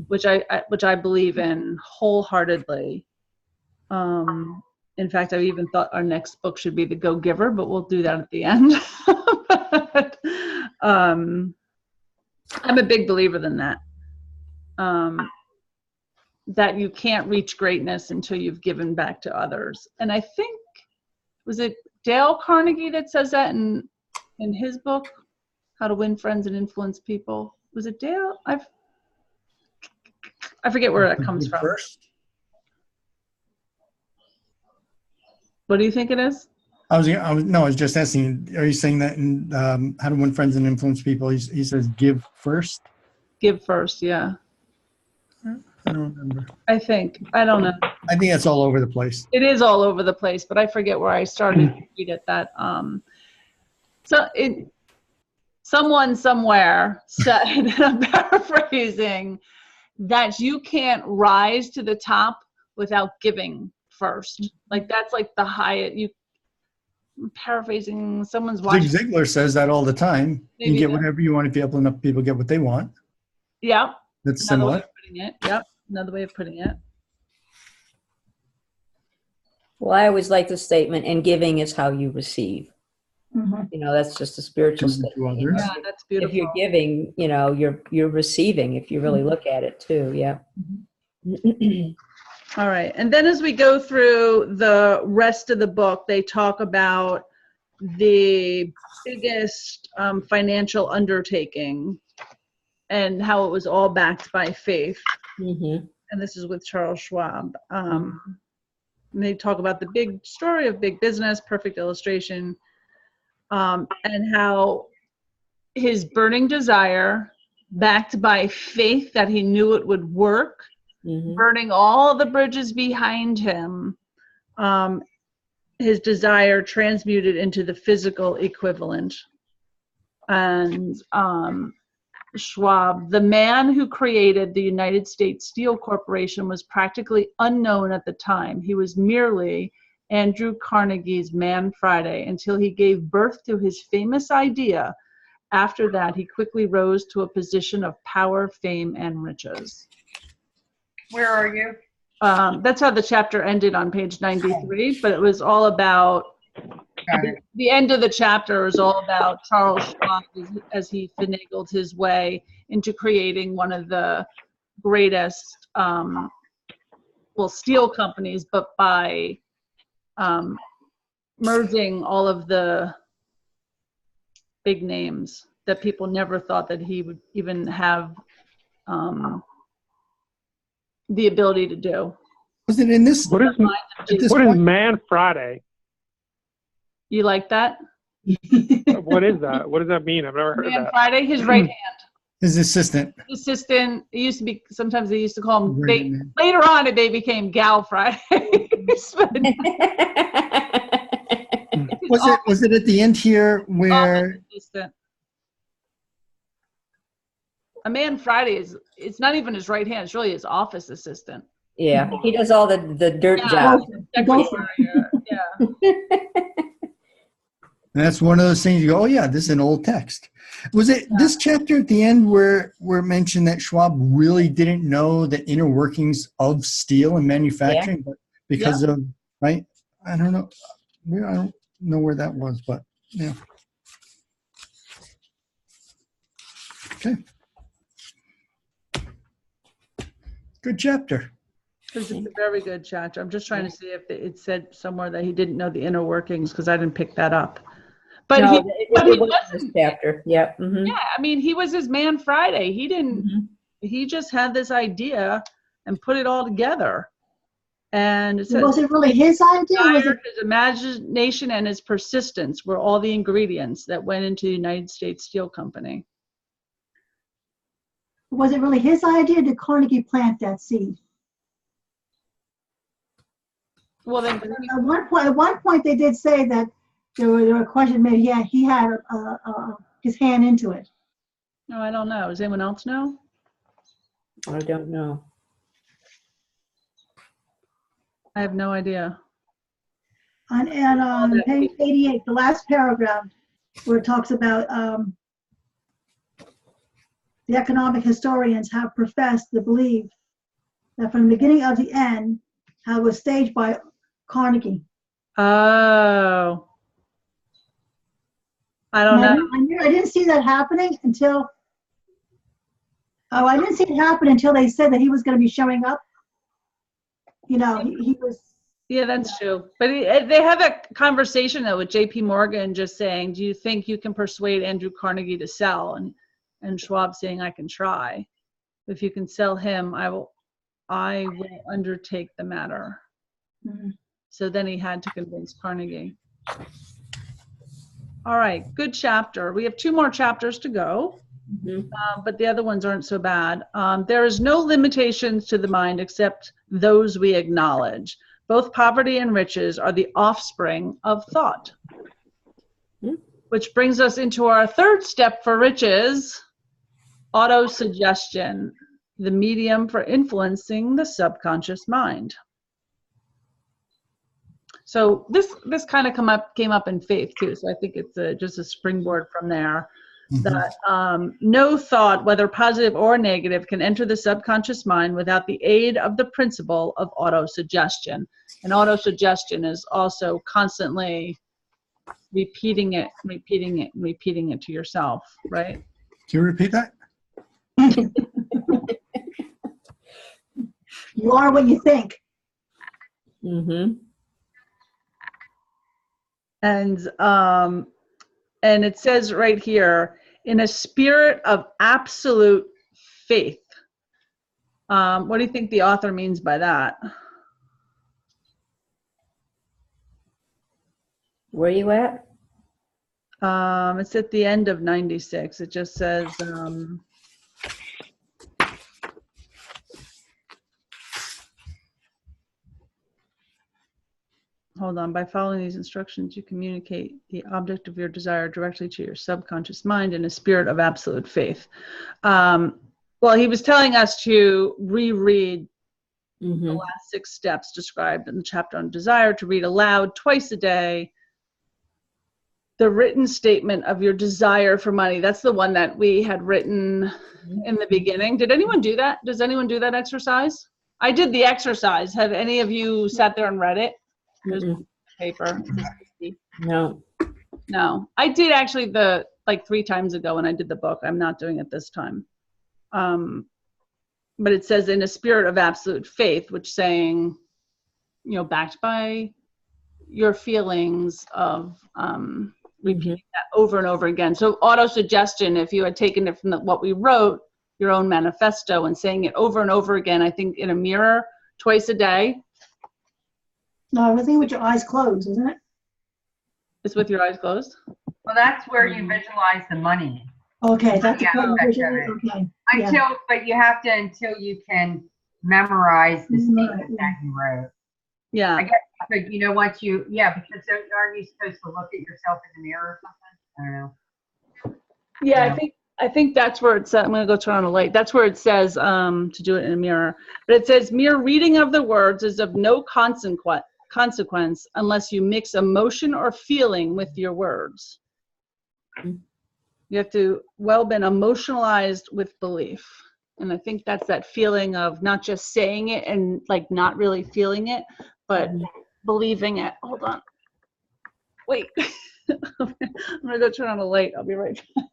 which I believe in wholeheartedly. In fact, I even thought our next book should be The Go-Giver, but we'll do that at the end. But, I'm a big believer in that. That you can't reach greatness until you've given back to others. And I think, was it Dale Carnegie that says that in his book, How to Win Friends and Influence People? Was it Dale? I forget where that comes from. First? What do you think it is? I was just asking, are you saying that in How to Win Friends and Influence People, he says give first? Give first, yeah. I don't remember. I don't know. I think that's all over the place. It is all over the place, but I forget where I started to read it. That someone somewhere said, and I'm paraphrasing, that you can't rise to the top without giving first. Like that's like the highest. I'm paraphrasing. Someone's watching. Zig Ziglar says that all the time. Maybe you get whatever you want if you help enough people get what they want. Yeah. That's Another similar. way of putting it. Yep. Another way of putting it. Well, I always like the statement, and giving is how you receive. That's just a spiritual statement. Yeah, that's beautiful. If you're giving, you're receiving, if you really look at it too. Yeah. All right. And then as we go through the rest of the book, they talk about the biggest financial undertaking and how it was all backed by faith. And this is with Charles Schwab. And they talk about the big story of big business, perfect illustration, and how his burning desire, backed by faith that he knew it would work, burning all the bridges behind him, his desire transmuted into the physical equivalent. And Schwab, the man who created the United States Steel Corporation, was practically unknown at the time. He was merely Andrew Carnegie's Man Friday until he gave birth to his famous idea. After that, he quickly rose to a position of power, fame, and riches. Where are you? That's how the chapter ended on page 93, but it was all about, the end of the chapter is all about Charles Schwab as he finagled his way into creating one of the greatest, steel companies, but by merging all of the big names that people never thought that he would even have the ability to do. Was it in this? What is Man Friday? You like that? What is that? What does that mean? I've never heard of that. Friday, his right hand. His assistant. Assistant. It used to be, sometimes they used to call him, Right, later on they became Gal Friday. Was it at the end here where a man Friday it's not even his right hand, it's really his office assistant. Yeah, he does all the dirt job. Yeah. And that's one of those things you go, oh yeah, this is an old text. Was it this chapter at the end where it mentioned that Schwab really didn't know the inner workings of steel and manufacturing, but because of, right? I don't know. I don't know where that was, but yeah. Okay. Good chapter. This is a very good chapter. I'm just trying to see if it said somewhere that he didn't know the inner workings, because I didn't pick that up. But no, he wasn't this chapter. Yep. Mm-hmm. Yeah, I mean, he was his man Friday. He didn't. Mm-hmm. He just had this idea and put it all together. And it says, was it really his idea? Was it his imagination and his persistence were all the ingredients that went into the United States Steel Company. Was it really his idea? Did Carnegie plant that seed? Well, then at one point they did say that there were questions. Maybe he had his hand into it. No, I don't know. Does anyone else know? I don't know. I have no idea. And on page 88, the last paragraph, where it talks about the economic historians have professed to believe that from the beginning of the end, how it was staged by Carnegie. Oh. I don't know. I didn't see that happening until, I didn't see it happen until they said that he was going to be showing up. You know, he was. Yeah, that's true. But they have a conversation though with J.P. Morgan just saying, do you think you can persuade Andrew Carnegie to sell? And Schwab saying, I can try. If you can sell him, I will undertake the matter. Mm-hmm. So then he had to convince Carnegie. All right, good chapter. We have 2 more chapters to go, but the other ones aren't so bad. There is no limitations to the mind except those we acknowledge. Both poverty and riches are the offspring of thought. Which brings us into our 3rd step for riches, autosuggestion, the medium for influencing the subconscious mind. So this kind of came up in faith too. So I think it's just a springboard from there. That no thought, whether positive or negative, can enter the subconscious mind without the aid of the principle of autosuggestion. And autosuggestion is also constantly repeating it to yourself, right? Can you repeat that? You are what you think. And it says right here, in a spirit of absolute faith. What do you think the author means by that? Where are you at? It's at the end of 96. It just says, hold on, by following these instructions, you communicate the object of your desire directly to your subconscious mind in a spirit of absolute faith. Well, he was telling us to reread the last 6 steps described in the chapter on desire, to read aloud twice a day the written statement of your desire for money. That's the one that we had written in the beginning. Did anyone do that? Does anyone do that exercise? I did the exercise. Have any of you sat there and read it? There's paper. No. I did actually 3 times ago when I did the book. I'm not doing it this time. But it says in a spirit of absolute faith, which saying, backed by your feelings of repeating that over and over again. So autosuggestion, if you had taken it from what we wrote, your own manifesto, and saying it over and over again, I think in a mirror twice a day. No, I think with your eyes closed, isn't it? It's with your eyes closed? Well, that's where you visualize the money. Okay, that's a Yeah, good okay. vision. Okay. Yeah. But you have to until you can memorize the statement Right, yeah. that you wrote. Yeah. I guess, but you know, once you, because aren't you supposed to look at yourself in the mirror or something? I don't know. Yeah, I think that's where it's I'm going to go turn on a light. That's where it says to do it in a mirror. But it says mere reading of the words is of no consequence unless you mix emotion or feeling with your words. You have to been emotionalized with belief. And I think that's that feeling of not just saying it and like not really feeling it, but believing it. Hold on. Wait. I'm going to go turn on a light. I'll be right back.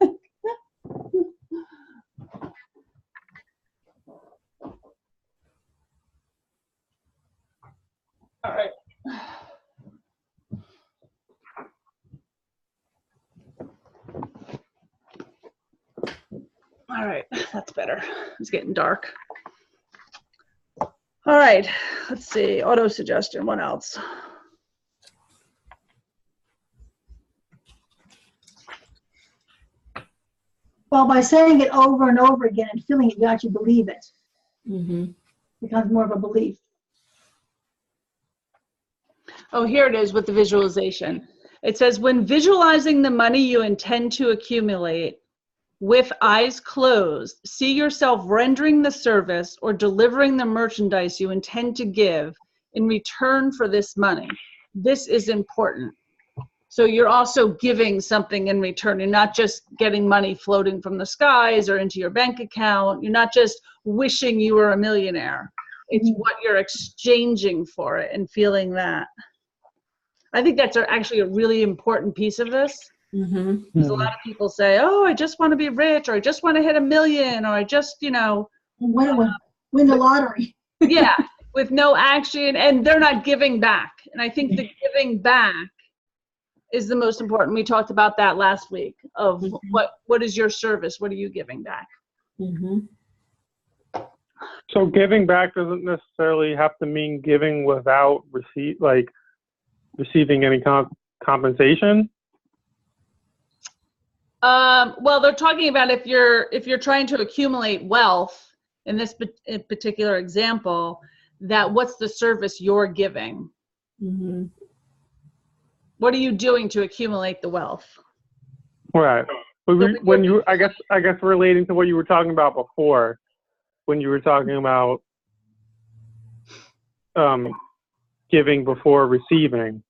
All right. All right, that's better. It's getting dark. All right, let's see. Auto suggestion. What else? Well, by saying it over and over again and feeling it, you actually believe it. Mm-hmm. It becomes more of a belief. Oh, here it is with the visualization. It says, when visualizing the money you intend to accumulate, with eyes closed, see yourself rendering the service or delivering the merchandise you intend to give in return for this money. This is important. So you're also giving something in return. You're not just getting money floating from the skies or into your bank account. You're not just wishing you were a millionaire. It's what you're exchanging for it and feeling that. I think that's actually a really important piece of this. Mm-hmm. Because a lot of people say, oh, I just want to be rich, or I just want to hit 1 million, or I just, Win the lottery. Yeah, with no action, and they're not giving back. And I think the giving back is the most important. We talked about that last week of what is your service? What are you giving back? Mm-hmm. So giving back doesn't necessarily have to mean giving without receiving any compensation. Well, they're talking about if you're trying to accumulate wealth in this particular example, that what's the service you're giving? Mm-hmm. What are you doing to accumulate the wealth? Right. But when you, I guess relating to what you were talking about before, when you were talking about giving before receiving.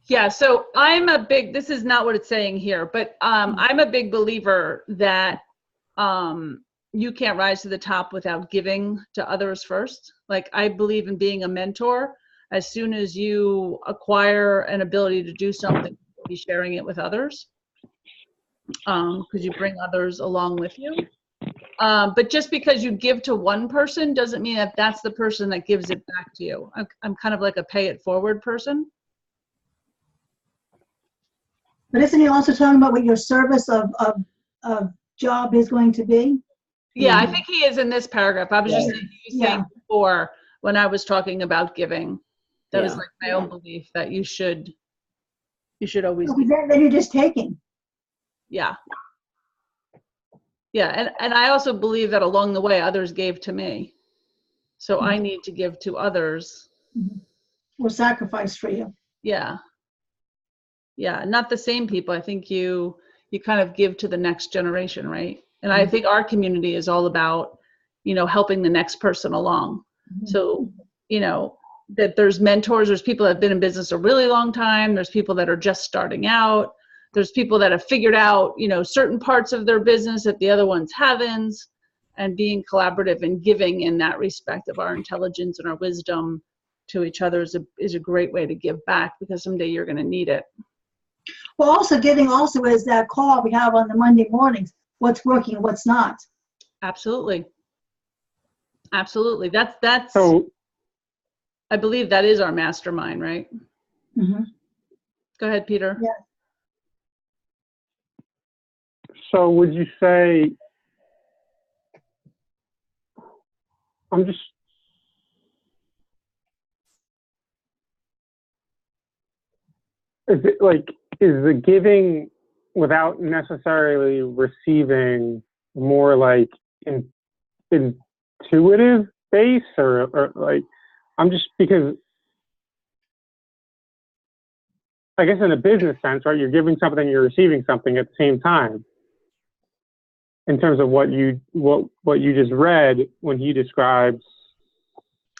Yeah, so this is not what it's saying here, but I'm a big believer that you can't rise to the top without giving to others first. Like, I believe in being a mentor. As soon as you acquire an ability to do something, be sharing it with others, because you bring others along with you. But just because you give to one person doesn't mean that that's the person that gives it back to you. I'm kind of like a pay it forward person. But isn't he also talking about what your service of job is going to be? Yeah, I think he is in this paragraph. I was just saying Yeah. before when I was talking about giving. That was Yeah. like my own belief that you should always Because then you're just taking. Yeah. Yeah, and I also believe that along the way others gave to me. So I need to give to others. Or sacrifice for you. Yeah. Yeah, not the same people. I think you kind of give to the next generation, right? And I think our community is all about, helping the next person along. So, that there's mentors, there's people that have been in business a really long time, there's people that are just starting out, there's people that have figured out, certain parts of their business that the other ones haven't, and being collaborative and giving in that respect of our intelligence and our wisdom to each other is a great way to give back, because someday you're going to need it. Well, also giving also is that call we have on the Monday mornings. What's working and what's not. Absolutely. Absolutely. That's. So I believe that is our mastermind, right? Mm-hmm. Go ahead, Peter. Yeah. So would you say, is it like is the giving without necessarily receiving more like intuitive base, or like, I'm just, because I guess in a business sense, right, you're giving something, you're receiving something at the same time. In terms of what you just read when he describes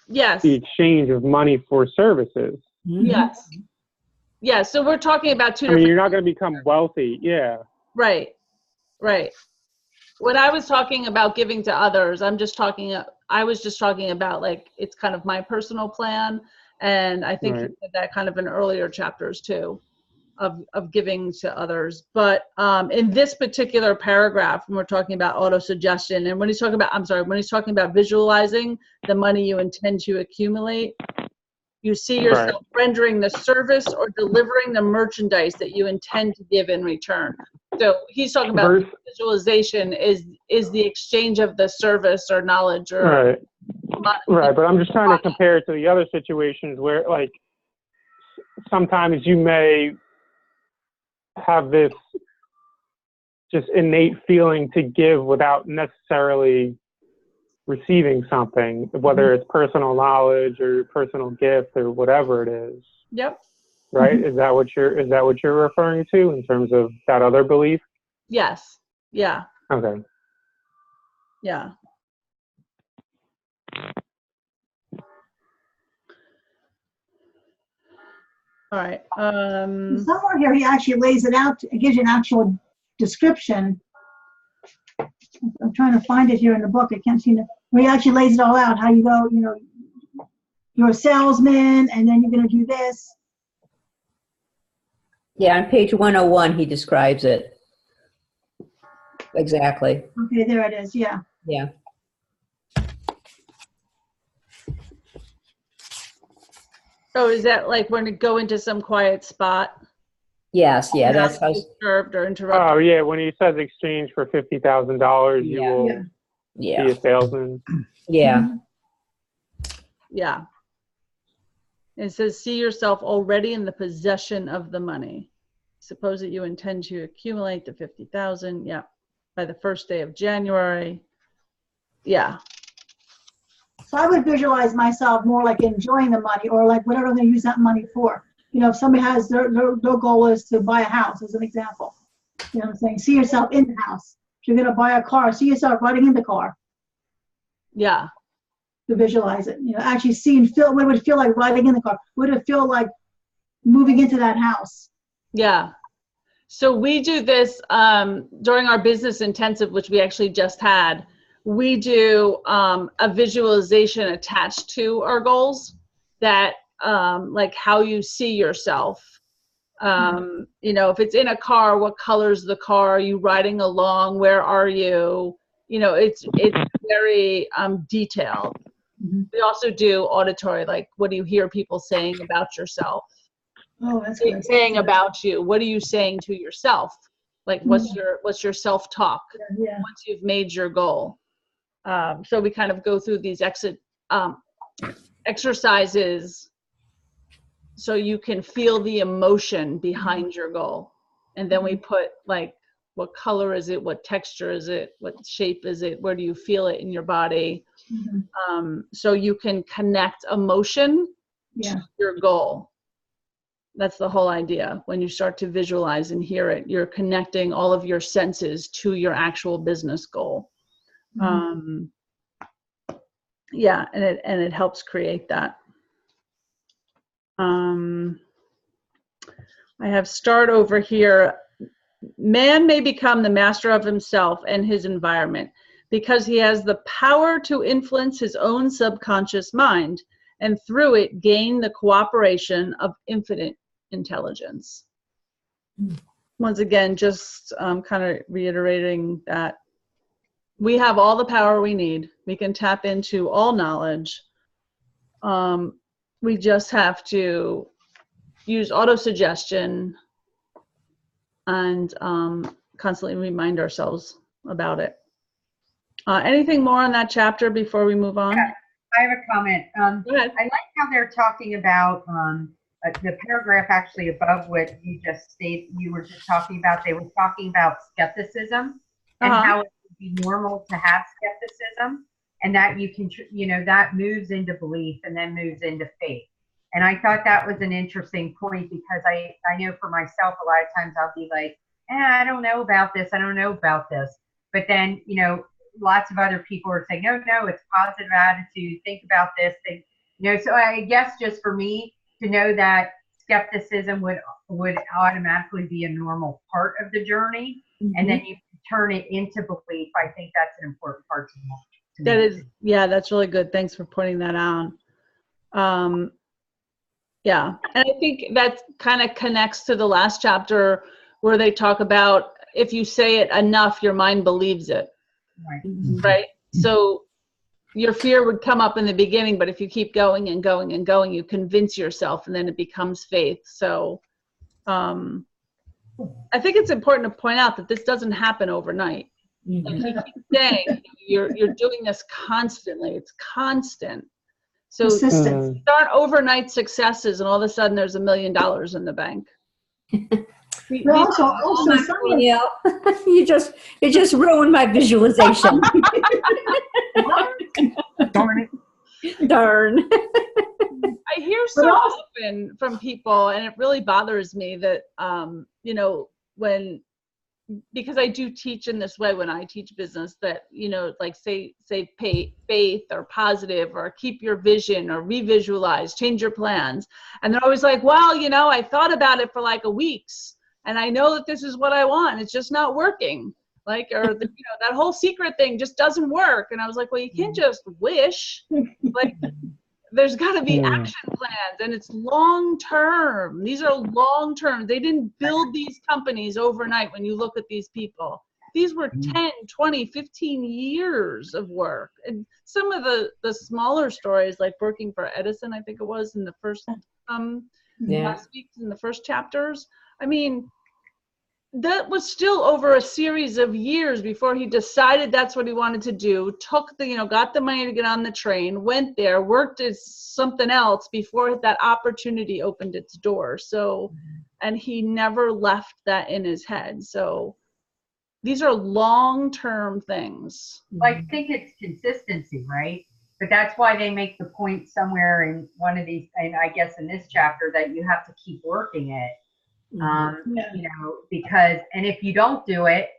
the exchange of money for services. Yes. Yeah, so we're talking about two I different. mean, you're not going to become wealthy. Yeah. Right. Right. When I was talking about giving to others, I was just talking about, like, it's kind of my personal plan, and I think you did that kind of in earlier chapters too, of giving to others. But in this particular paragraph, when we're talking about auto-suggestion, and when he's talking about visualizing the money you intend to accumulate, you see yourself rendering the service or delivering the merchandise that you intend to give in return. So he's talking about visualization is the exchange of the service or knowledge or money. Right, but I'm just trying to compare it to the other situations where, like, sometimes you may have this just innate feeling to give without necessarily receiving something, whether it's personal knowledge or personal gift or whatever it is. Yep. Right? Is that what you're referring to in terms of that other belief? Yes. Yeah. Okay. Yeah. All right. Somewhere here he actually lays it out. It gives you an actual description. I'm trying to find it here in the book. I can't seem to. Where he actually lays it all out. How you go, you're a salesman, and then you're going to do this. Yeah, on page 101, he describes it. Exactly. Okay, there it is. Yeah. Yeah. Oh, is that like when you go into some quiet spot? Yes, yeah, that's how. Disturbed or interrupted. Oh, yeah, when he says exchange for $50,000, you will be a salesman. Yeah. Yeah. It says, see yourself already in the possession of the money. Suppose that you intend to accumulate the 50,000. Yeah. By the first day of January. Yeah. So I would visualize myself more like enjoying the money, or like whatever I'm going to use that money for. If somebody has their goal is to buy a house, as an example. You know what I'm saying? See yourself in the house. If you're going to buy a car, see yourself riding in the car. Yeah. To visualize it. Actually see and feel what it would feel like riding in the car. What would it feel like moving into that house? Yeah. So we do this during our business intensive, which we actually just had. We do a visualization attached to our goals that like how you see yourself. If it's in a car, what color's the car? Are you riding along? Where are you? It's very detailed. Mm-hmm. We also do auditory, like what do you hear people saying about yourself? Oh, that's good. Saying about you. What are you saying to yourself? Like what's your self-talk once you've made your goal? So we kind of go through these exercises so you can feel the emotion behind your goal. And then we put like, what color is it? What texture is it? What shape is it? Where do you feel it in your body? Mm-hmm. So you can connect emotion to your goal. That's the whole idea. When you start to visualize and hear it, you're connecting all of your senses to your actual business goal. Mm-hmm. And it helps create that. I have start over here. Man may become the master of himself and his environment because he has the power to influence his own subconscious mind and through it gain the cooperation of infinite intelligence. Once again, just kind of reiterating that we have all the power we need. We can tap into all knowledge. We just have to use auto-suggestion and constantly remind ourselves about it. Anything more on that chapter before we move on? Yeah, I have a comment. Go ahead. I like how they're talking about the paragraph actually above what you just stated, you were just talking about, they were talking about skepticism and how it would be normal to have skepticism, and that you can, that moves into belief and then moves into faith. And I thought that was an interesting point, because I know for myself, a lot of times I'll be like, I don't know about this. I don't know about this. But then, lots of other people are saying, no, it's positive attitude. Think about this thing. So I guess just for me to know that skepticism would automatically be a normal part of the journey. Mm-hmm. And then you turn it into belief. I think that's an important part to know. That is, that's really good. Thanks for pointing that out. Yeah. And I think that kind of connects to the last chapter where they talk about if you say it enough, your mind believes it. Right. Right. So your fear would come up in the beginning, but if you keep going and going and going, you convince yourself, and then it becomes faith. So I think it's important to point out that this doesn't happen overnight. Mm-hmm. Like you keep saying, you're doing this constantly. It's constant. So start overnight successes, and all of a sudden there's $1 million in the bank. You just ruined my visualization. Darn. I hear so often from people, and it really bothers me that because I do teach in this way when I teach business, that like say faith or positive or keep your vision or revisualize, change your plans, and they're always like, well, I thought about it for like a weeks, and I know that this is what I want. It's just not working. Like, or that whole secret thing just doesn't work. And I was like, well, you can't just wish. Like, there's got to be action plans, and it's long term. These are long term. They didn't build these companies overnight. When you look at these people, these were 10, 20, 15 years of work. And some of the smaller stories, like working for Edison, I think it was in the first last week in the first chapters. I mean, that was still over a series of years before he decided that's what he wanted to do, took got the money to get on the train, went there, worked as something else before that opportunity opened its door. So, and he never left that in his head. So these are long-term things. I think it's consistency, right? But that's why they make the point somewhere in one of these, and I guess in this chapter, that you have to keep working it. Because, and if you don't do it,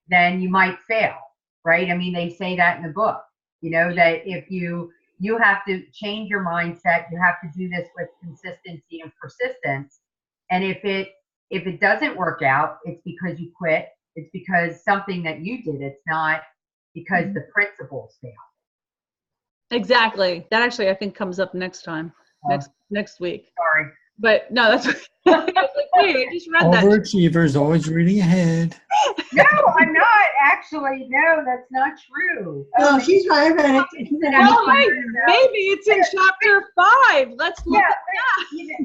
then you might fail, right? I mean, they say that in the book, that if you have to change your mindset, you have to do this with consistency and persistence. And if it doesn't work out, it's because you quit. It's because something that you did. It's not because the principles failed. Exactly. That actually, I think, comes up next time, next week. Sorry. But no, that's I was like, wait, I just read that. Overachievers, always reading ahead. No, I'm not actually. No, that's not true. No, she's right. I read it. Well, maybe it's in chapter 5. Let's look at that.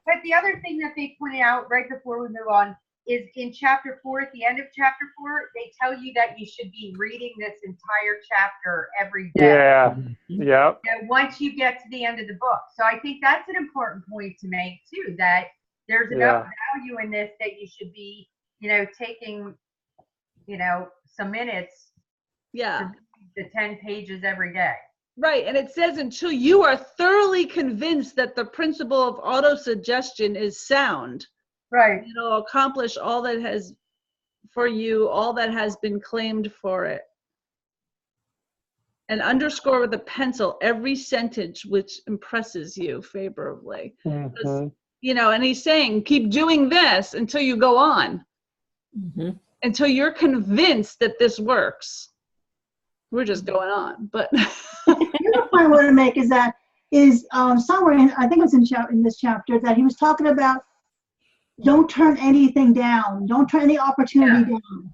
But the other thing that they point out right before we move on is in chapter 4, at the end of chapter 4, they tell you that you should be reading this entire chapter every day. Yeah. Yeah. Once you get to the end of the book. So I think that's an important point to make too, that there's enough value in this that you should be, taking, some minutes. Yeah. The 10 pages every day. Right. And it says, until you are thoroughly convinced that the principle of autosuggestion is sound. Right. It'll accomplish all that has for you, all that has been claimed for it. And underscore with a pencil every sentence which impresses you favorably. Mm-hmm. And he's saying, keep doing this until you go on. Mm-hmm. Until you're convinced that this works. We're just going on. But the other point I want to make is somewhere I think it was in this chapter, that he was talking about don't turn anything down. Don't turn any opportunity down.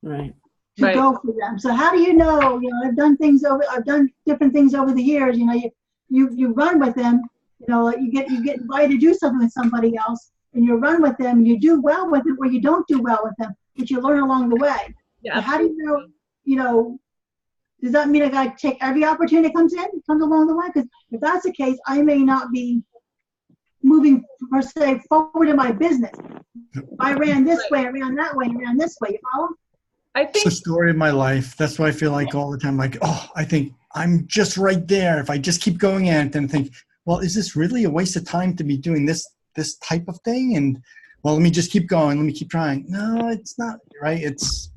Right. To go for them. So how do you know? I've done different things over the years. You run with them. You get invited to do something with somebody else, and you run with them. You do well with it, or you don't do well with them, but you learn along the way. Yeah. How do you know? Does that mean I got to take every opportunity that comes along the way? Because if that's the case, I may not be moving, per se, forward in my business. I ran this way, I ran that way, I ran this way. You follow? I It's think the story of my life. That's why I feel like all the time, like, oh, I think I'm just right there. If I just keep going at it, then think, well, is this really a waste of time to be doing this type of thing? And well, let me just keep going. Let me keep trying. No, it's not right. It's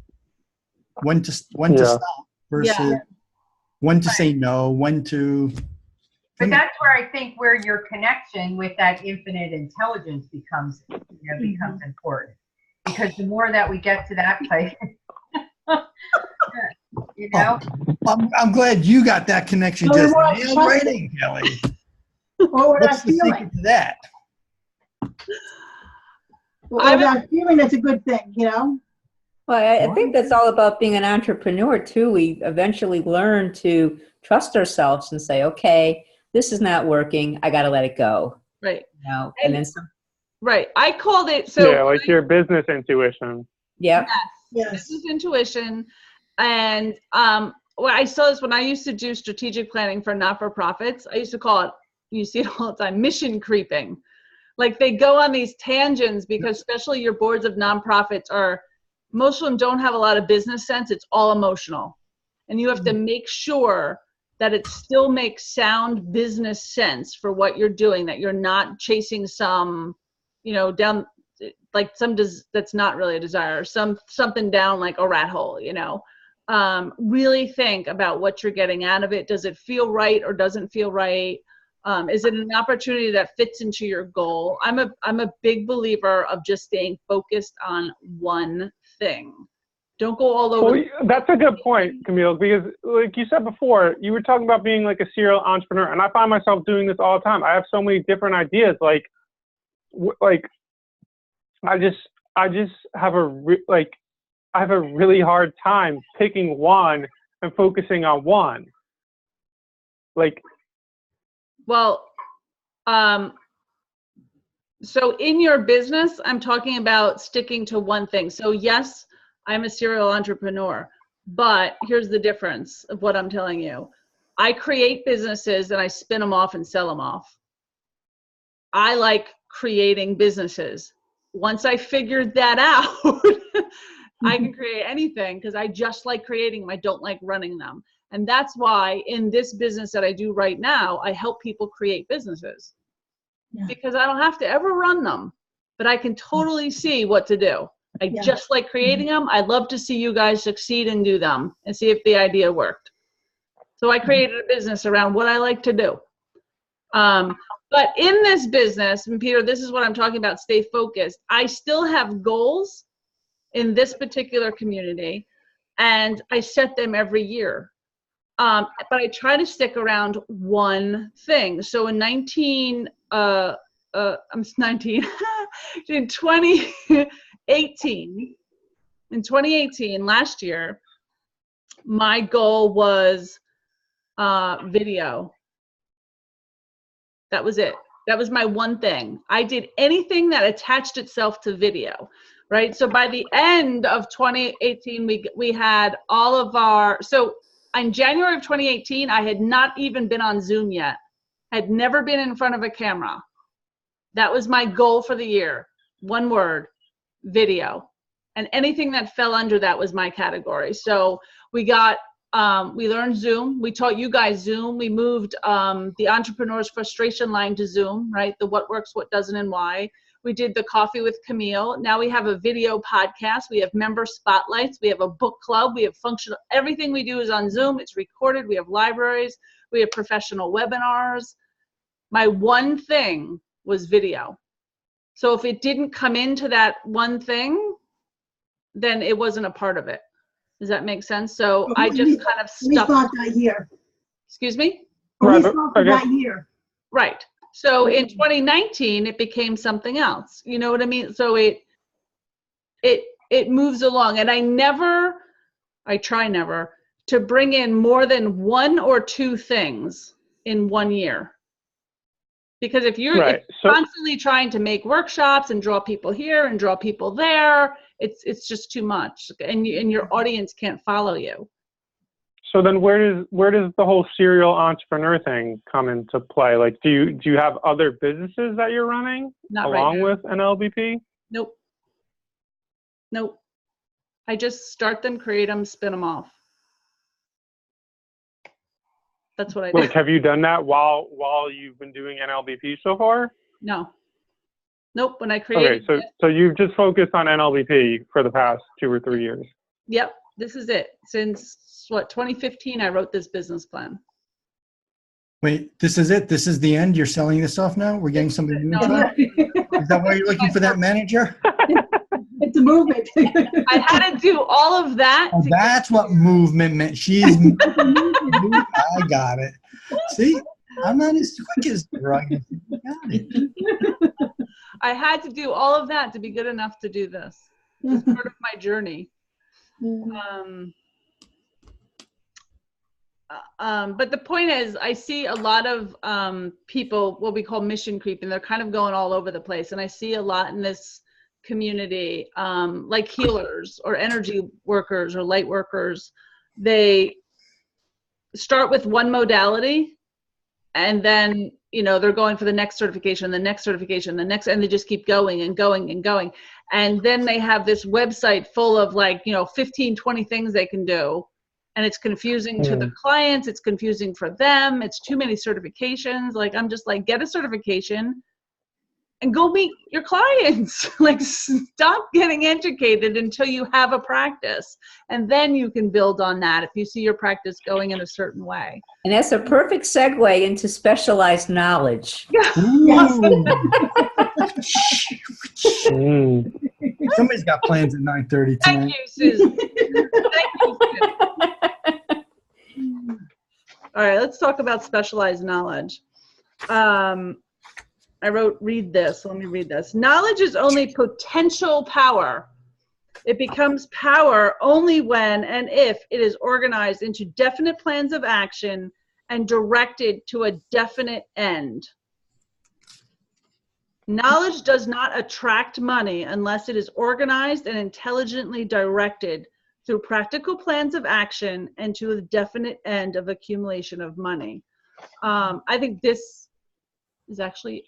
when to stop versus when to say no, when to. But that's where I think where your connection with that infinite intelligence becomes important. Because the more that we get to that place, you know. I'm glad you got that connection. No, Just we're not nailed right in, Kelly. Or we're What's not the feeling. secret to that? Or we're not feeling that's a good thing, you know? Well, I think that's all about being an entrepreneur too. We eventually learn to trust ourselves and say, okay, this is not working. I got to let it go. right. You know? And then some. Right. I called it so. Yeah, like your business intuition. Yep. Yes. This is intuition. And well, I saw this when I used to do strategic planning for not-for-profits. I used to call it, you see it all the time, mission creeping. Like they go on these tangents because especially your boards of nonprofits most of them don't have a lot of business sense. It's all emotional. And you have to make sure that it still makes sound business sense for what you're doing, that you're not chasing some, down like that's not really a desire, something down like a rat hole, really think about what you're getting out of it. Does it feel right or doesn't feel right? Is it an opportunity that fits into your goal? I'm a big believer of just staying focused on one thing. Don't go all over. Well, that's a good point, Camille, because like you said before, you were talking about being like a serial entrepreneur, and I find myself doing this all the time. I have so many different ideas. Like I just have I have a really hard time picking one and focusing on one. Well, so in your business, I'm talking about sticking to one thing. So yes, I'm a serial entrepreneur, but here's the difference of what I'm telling you. I create businesses and I spin them off and sell them off. I like creating businesses. Once I figured that out, I can create anything because I just like creating them. I don't like running them. And that's why in this business that I do right now, I help people create businesses because I don't have to ever run them, but I can totally see what to do. I just like creating them. I'd love to see you guys succeed and do them and see if the idea worked. So I created a business around what I like to do. But in this business, and Peter, this is what I'm talking about, stay focused. I still have goals in this particular community and I set them every year. But I try to stick around one thing. So in 2018, last year, my goal was video. That was it. That was my one thing. I did anything that attached itself to video, right? So by the end of 2018, we had all of our, so in January of 2018, I had not even been on Zoom yet. Had never been in front of a camera. That was my goal for the year. One word, video. And anything that fell under that was my category. So we learned Zoom. We taught you guys Zoom. We moved the entrepreneur's frustration line to Zoom, right? The what works, what doesn't, and why. We did the coffee with Camille. Now we have a video podcast. We have member spotlights. We have a book club. We have functional, everything we do is on Zoom. It's recorded. We have libraries. We have professional webinars. My one thing was video. So if it didn't come into that one thing, then it wasn't a part of it. Does that make sense? So I just kind of stuck. Not that year. Excuse me? That year. Right. So in 2019, it became something else. You know what I mean? So it moves along. And I try never to bring in more than one or two things in one year. Because if you're constantly trying to make workshops and draw people here and draw people there, it's just too much. And your audience can't follow you. So then where does the whole serial entrepreneur thing come into play? Like, do you have other businesses that you're running along with an LBP? Nope. I just start them, create them, spin them off. That's what I do. Like, have you done that while you've been doing NLBP so far? No. Nope. When I created so you've just focused on NLBP for the past 2 or 3 years. Yep. This is it. Since 2015, I wrote this business plan. Wait, this is it? This is the end? You're selling this off now? We're getting somebody new? Is that why you're looking for that manager? It's a movement. I had to do all of that. Oh, that's what movement meant. She's I got it. See, I'm not as quick as Rug. Got it. I had to do all of that to be good enough to do this. It's part of my journey. But the point is, I see a lot of people, what we call mission creep, and they're kind of going all over the place. And I see a lot in this community, like healers or energy workers or light workers. They start with one modality, and then, you know, they're going for the next certification, the next certification, the next, and they just keep going and going and going. And then they have this website full of, like, you know, 15, 20 things they can do. And it's confusing to the clients. It's confusing for them. It's too many certifications. Like, I'm just like, get a certification and go meet your clients. Like, stop getting educated until you have a practice. And then you can build on that if you see your practice going in a certain way. And that's a perfect segue into specialized knowledge. Somebody's got plans at 9:30 tonight. Thank you, Susan. Thank you, Susan. All right, let's talk about specialized knowledge. I wrote, read this. Let me read this. Knowledge is only potential power. It becomes power only when and if it is organized into definite plans of action and directed to a definite end. Knowledge does not attract money unless it is organized and intelligently directed through practical plans of action and to a definite end of accumulation of money. I think this is actually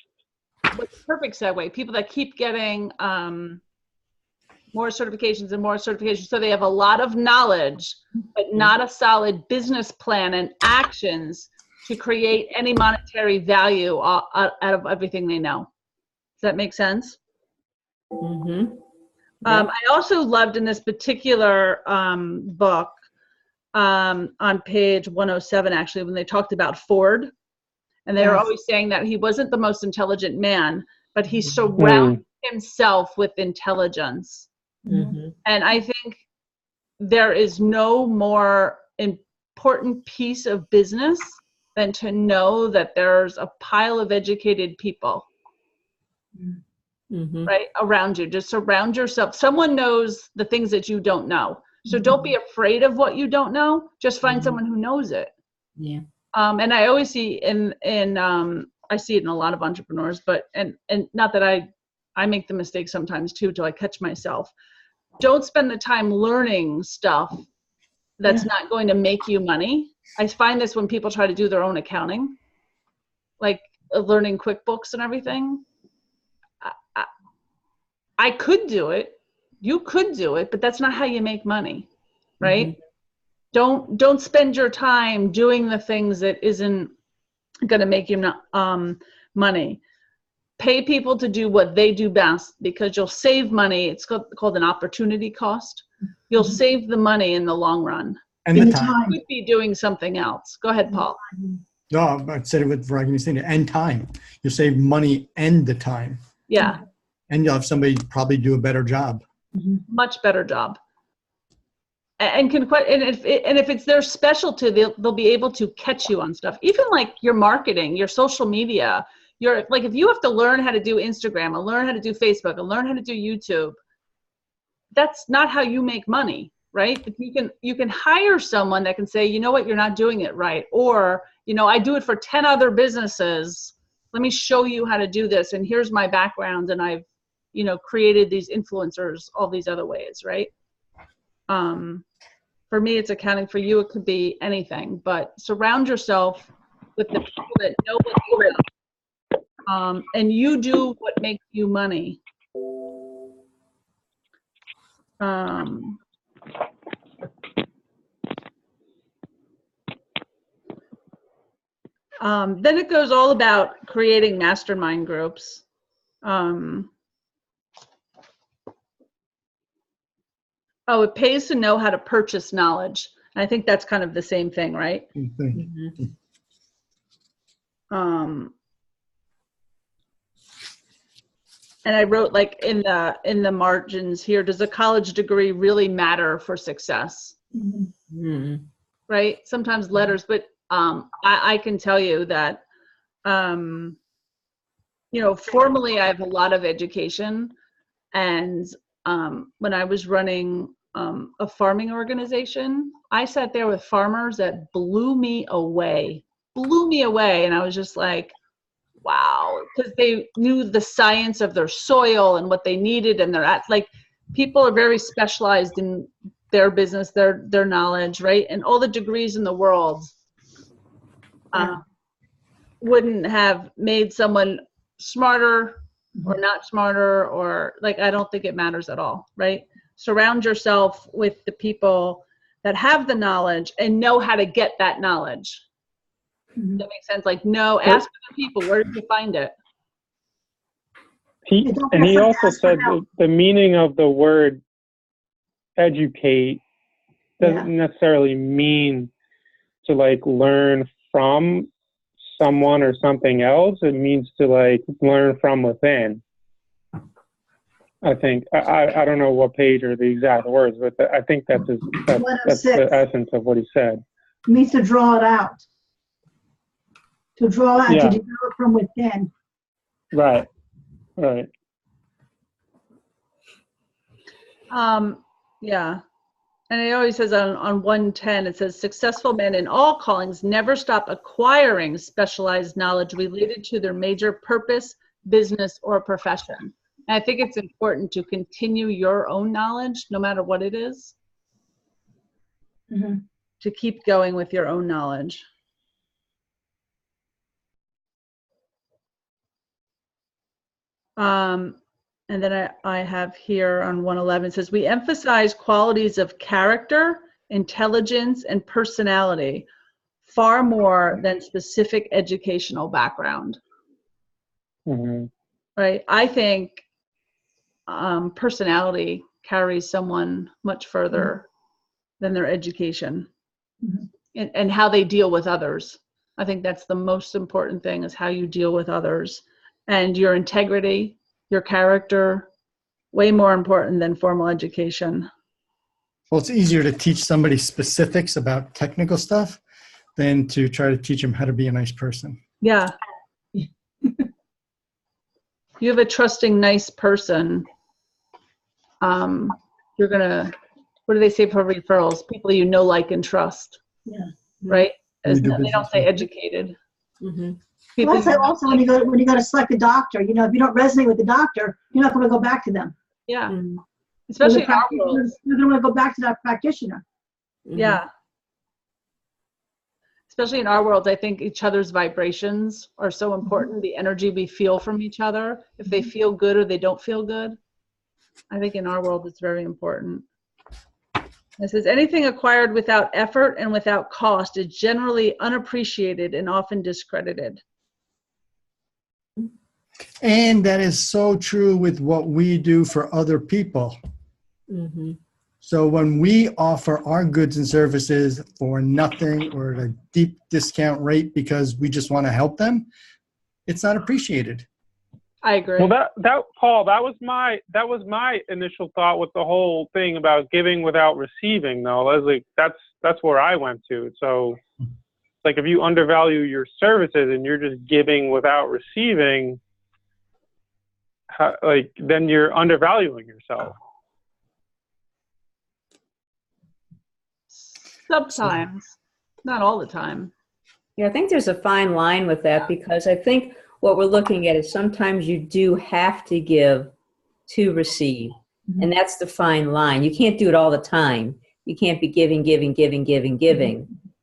a perfect segue. People that keep getting more certifications and more certifications, so they have a lot of knowledge, but not a solid business plan and actions to create any monetary value out of everything they know. Does that make sense? Mm-hmm. I also loved in this particular book on page 107, actually, when they talked about Ford. And they were always saying that he wasn't the most intelligent man, but he surrounded himself with intelligence. Mm-hmm. And I think there is no more important piece of business than to know that there's a pile of educated people. Mm-hmm. Right around you. Just surround yourself. Someone knows the things that you don't know. So don't be afraid of what you don't know. Just find someone who knows it. Yeah. And I always see I see it in a lot of entrepreneurs, but and not that I make the mistake sometimes too, till I catch myself. Don't spend the time learning stuff that's not going to make you money. I find this when people try to do their own accounting, like learning QuickBooks and everything. I could do it. You could do it, but that's not how you make money, right? Mm-hmm. Don't spend your time doing the things that isn't going to make you money. Pay people to do what they do best, because you'll save money. It's called an opportunity cost. You'll save the money in the long run. And the time. You could be doing something else. Go ahead, Paul. No, I said it with Ragini's thing. And time. You'll save money and the time. Yeah. And you'll have somebody probably do a better job. Much better job. And if it's their specialty, they'll be able to catch you on stuff. Even like your marketing, your social media. Like, if you have to learn how to do Instagram or learn how to do Facebook or learn how to do YouTube, that's not how you make money, right? If you can hire someone that can say, you know what, you're not doing it right. Or, you know, I do it for 10 other businesses. Let me show you how to do this. And here's my background. And I've, you know, created these influencers all these other ways, right? For me, it's accounting. For you, it could be anything. But surround yourself with the people that know what they know. And you do what makes you money. Then it goes all about creating mastermind groups. It pays to know how to purchase knowledge. I think that's kind of the same thing, right? Mm-hmm. And I wrote like in the margins here, does a college degree really matter for success? Mm-hmm. Right? Sometimes letters, but I can tell you that, formally I have a lot of education. And when I was running a farming organization, I sat there with farmers that blew me away. And I was just like, wow, because they knew the science of their soil and what they needed. And people are very specialized in their business, their knowledge, right? And all the degrees in the world wouldn't have made someone smarter or not smarter, or I don't think it matters at all, right? Surround yourself with the people that have the knowledge and know how to get that knowledge. Mm-hmm. That makes sense. Ask the people, where did you find it? He also said the meaning of the word educate doesn't necessarily mean to learn from someone or something else. It means to learn from within. I think I don't know what page or the exact words, but I think that's the essence of what he said. It means to draw it out. To draw out, to develop from within. Right. Yeah. And it always says on 110, it says, successful men in all callings never stop acquiring specialized knowledge related to their major purpose, business, or profession. And I think it's important to continue your own knowledge, no matter what it is, to keep going with your own knowledge. And then I have here on 111, it says, we emphasize qualities of character, intelligence, and personality far more than specific educational background. Mm-hmm. Right? I think personality carries someone much further than their education, and how they deal with others. I think that's the most important thing, is how you deal with others, and your integrity, your character, way more important than formal education. Well, it's easier to teach somebody specifics about technical stuff than to try to teach them how to be a nice person. Yeah. You have a trusting, nice person. You're gonna, what do they say for referrals? People you know, like, and trust. Yeah. Right? They don't say educated. Mm-hmm. Also, when you go to select a doctor, if you don't resonate with the doctor, you're not going to go back to them. Yeah. Mm-hmm. Especially in our world. You're going to go back to that practitioner. Mm-hmm. Yeah. Especially in our world, I think each other's vibrations are so important. The energy we feel from each other, if they feel good or they don't feel good. I think in our world, it's very important. It says, anything acquired without effort and without cost is generally unappreciated and often discredited. And that is so true with what we do for other people. Mm-hmm. So when we offer our goods and services for nothing or at a deep discount rate because we just want to help them, it's not appreciated. I agree. Well, that Paul, that was my initial thought with the whole thing about giving without receiving, though. Leslie, that's where I went to. So, if you undervalue your services and you're just giving without receiving, then you're undervaluing yourself. Sometimes, not all the time. Yeah, I think there's a fine line with that, because I think what we're looking at is sometimes you do have to give to receive. Mm-hmm. And that's the fine line. You can't do it all the time. You can't be giving,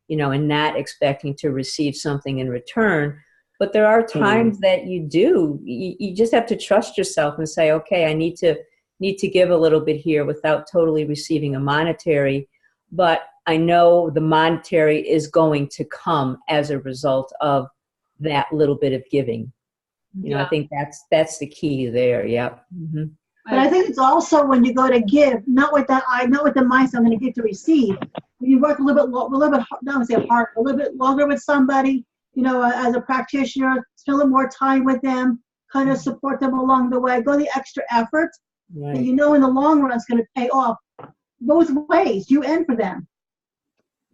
and not expecting to receive something in return. But there are times that you do. You just have to trust yourself and say, okay, I need to give a little bit here without totally receiving a monetary, but I know the monetary is going to come as a result of that little bit of giving. I think that's the key there. Yep. Mm-hmm. But I think it's also when you go to give, not with the mindset I'm going to give to receive. When you work a little bit, not say hard, a little bit longer with somebody, as a practitioner, spend a little more time with them, kind of support them along the way, go the extra effort, right. and in the long run it's going to pay off both ways, you and for them.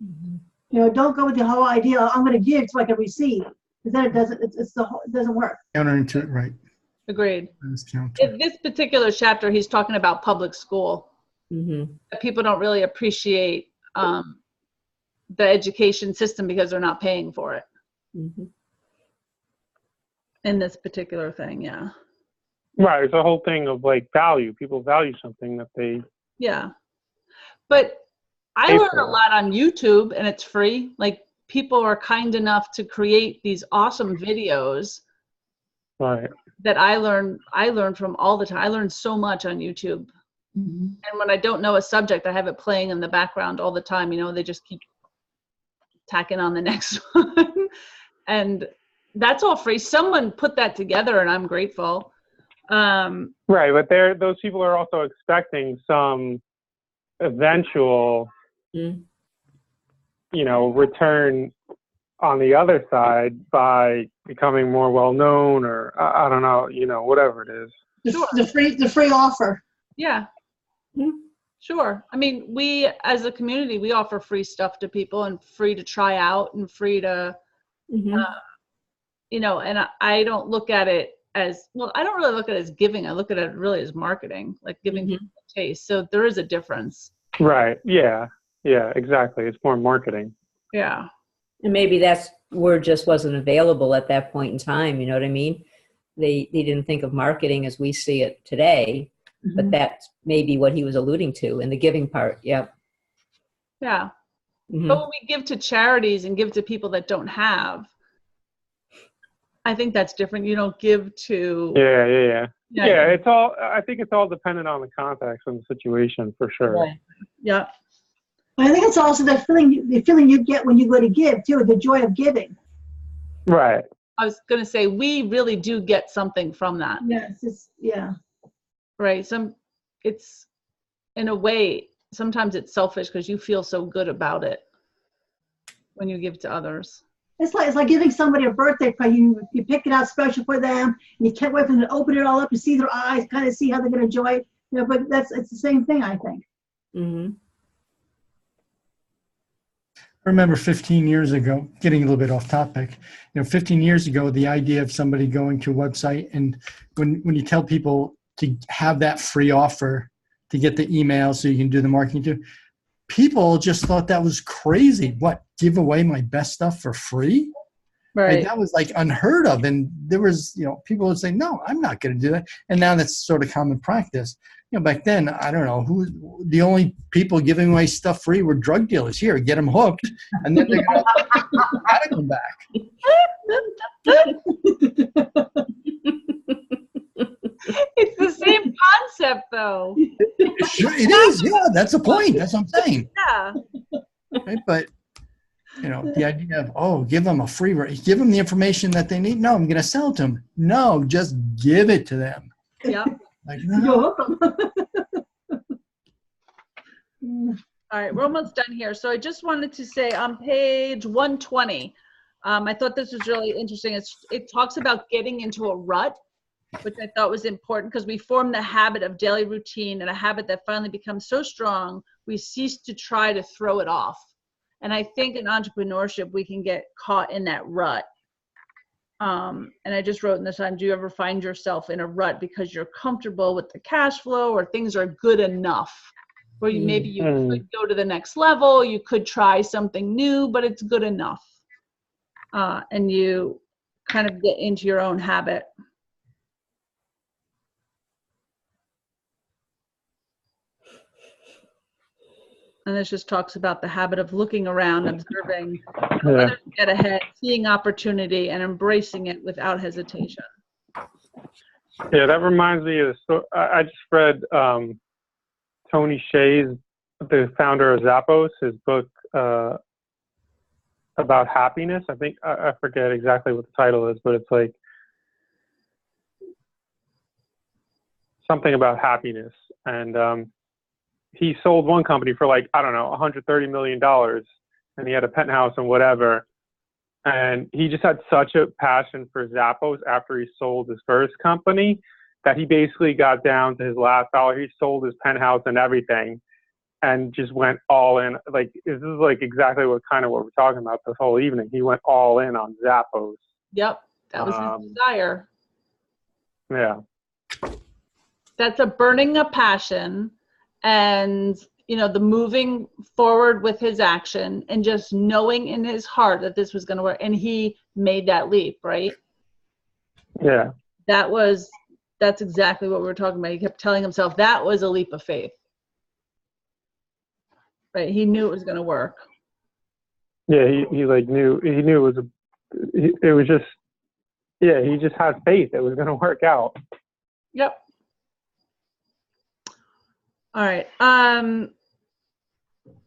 Mm-hmm. Don't go with the whole idea, I'm going to give so I can receive, because then it doesn't work. Counterintuitive, right? Agreed. In this particular chapter, he's talking about public school. Mm-hmm. People don't really appreciate the education system because they're not paying for it. Mm-hmm. In this particular thing, yeah. Right, it's a whole thing of like value. People value something that they. Yeah, but I learn a lot on YouTube, and it's free. Like, people are kind enough to create these awesome videos. Right. That I learn from all the time. I learn so much on YouTube. Mm-hmm. And when I don't know a subject, I have it playing in the background all the time. They just keep tacking on the next one. And that's all free. Someone put that together, and I'm grateful. Right, but those people are also expecting some eventual, return on the other side by becoming more well known, or I don't know, whatever it is. The free offer. Yeah. Mm-hmm. Sure. I mean, we as a community, we offer free stuff to people, and free to try out, and free to, and I don't look at it as, well, I don't really look at it as giving. I look at it really as marketing, like giving people a taste. So there is a difference. Right. Yeah. Yeah, exactly. It's more marketing. Yeah. And maybe that's word just wasn't available at that point in time. You know what I mean? They didn't think of marketing as we see it today, but that's maybe what he was alluding to in the giving part. Yep. Yeah. Mm-hmm. But when we give to charities and give to people that don't have, I think that's different. You don't give to. Yeah. I think it's all dependent on the context and the situation, for sure. Right. Yeah. I think it's also the feeling you get when you go to give too, the joy of giving. Right. I was going to say, we really do get something from that. Yes. Right. It's in a way, sometimes it's selfish because you feel so good about it when you give to others. It's like giving somebody a birthday present. You pick it out special for them, and you can't wait for them to open it all up and see their eyes, kind of see how they're going to enjoy it. But it's the same thing, I think. Mm-hmm. I remember 15 years ago, getting a little bit off topic, 15 years ago, the idea of somebody going to a website, and when you tell people to have that free offer to get the email so you can do the marketing too, people just thought that was crazy. What, give away my best stuff for free? Right. Like, that was like unheard of. And there was, people would say, no, I'm not going to do that. And now that's sort of common practice. Back then, I don't know, the only people giving away stuff free were drug dealers. Here, get them hooked, and then they're going to come back. It's the same concept, though. It is, yeah, that's the point. That's what I'm saying. Yeah. Right? But, the idea of, give them a free, give them the information that they need. No, I'm going to sell it to them. No, just give it to them. Yeah. Like, no. All right, we're almost done here. So I just wanted to say on page 120, I thought this was really interesting. It talks about getting into a rut, which I thought was important because we form the habit of daily routine, and a habit that finally becomes so strong, we cease to try to throw it off. And I think in entrepreneurship, we can get caught in that rut. And I just wrote in this time, do you ever find yourself in a rut because you're comfortable with the cash flow, or things are good enough where maybe you could go to the next level, you could try something new, but it's good enough. And you kind of get into your own habit. And this just talks about the habit of looking around, observing others get ahead, seeing opportunity, and embracing it without hesitation. Yeah, that reminds me of, I just read Tony Hsieh's, the founder of Zappos, his book about happiness. I think, I forget exactly what the title is, but it's like something about happiness. And he sold one company for like, I don't know, $130 million, and he had a penthouse and whatever. And he just had such a passion for Zappos after he sold his first company that he basically got down to his last dollar. He sold his penthouse and everything and just went all in. Like, this is like exactly what we're talking about this whole evening. He went all in on Zappos. Yep, that was his desire. Yeah. That's a burning of passion, and the moving forward with his action, and just knowing in his heart that this was going to work. And he made that leap, right? Yeah. That's exactly what we were talking about. He kept telling himself that was a leap of faith. Right? He knew it was going to work. Yeah, he knew it was just, yeah, he just had faith it was going to work out. Yep. All right.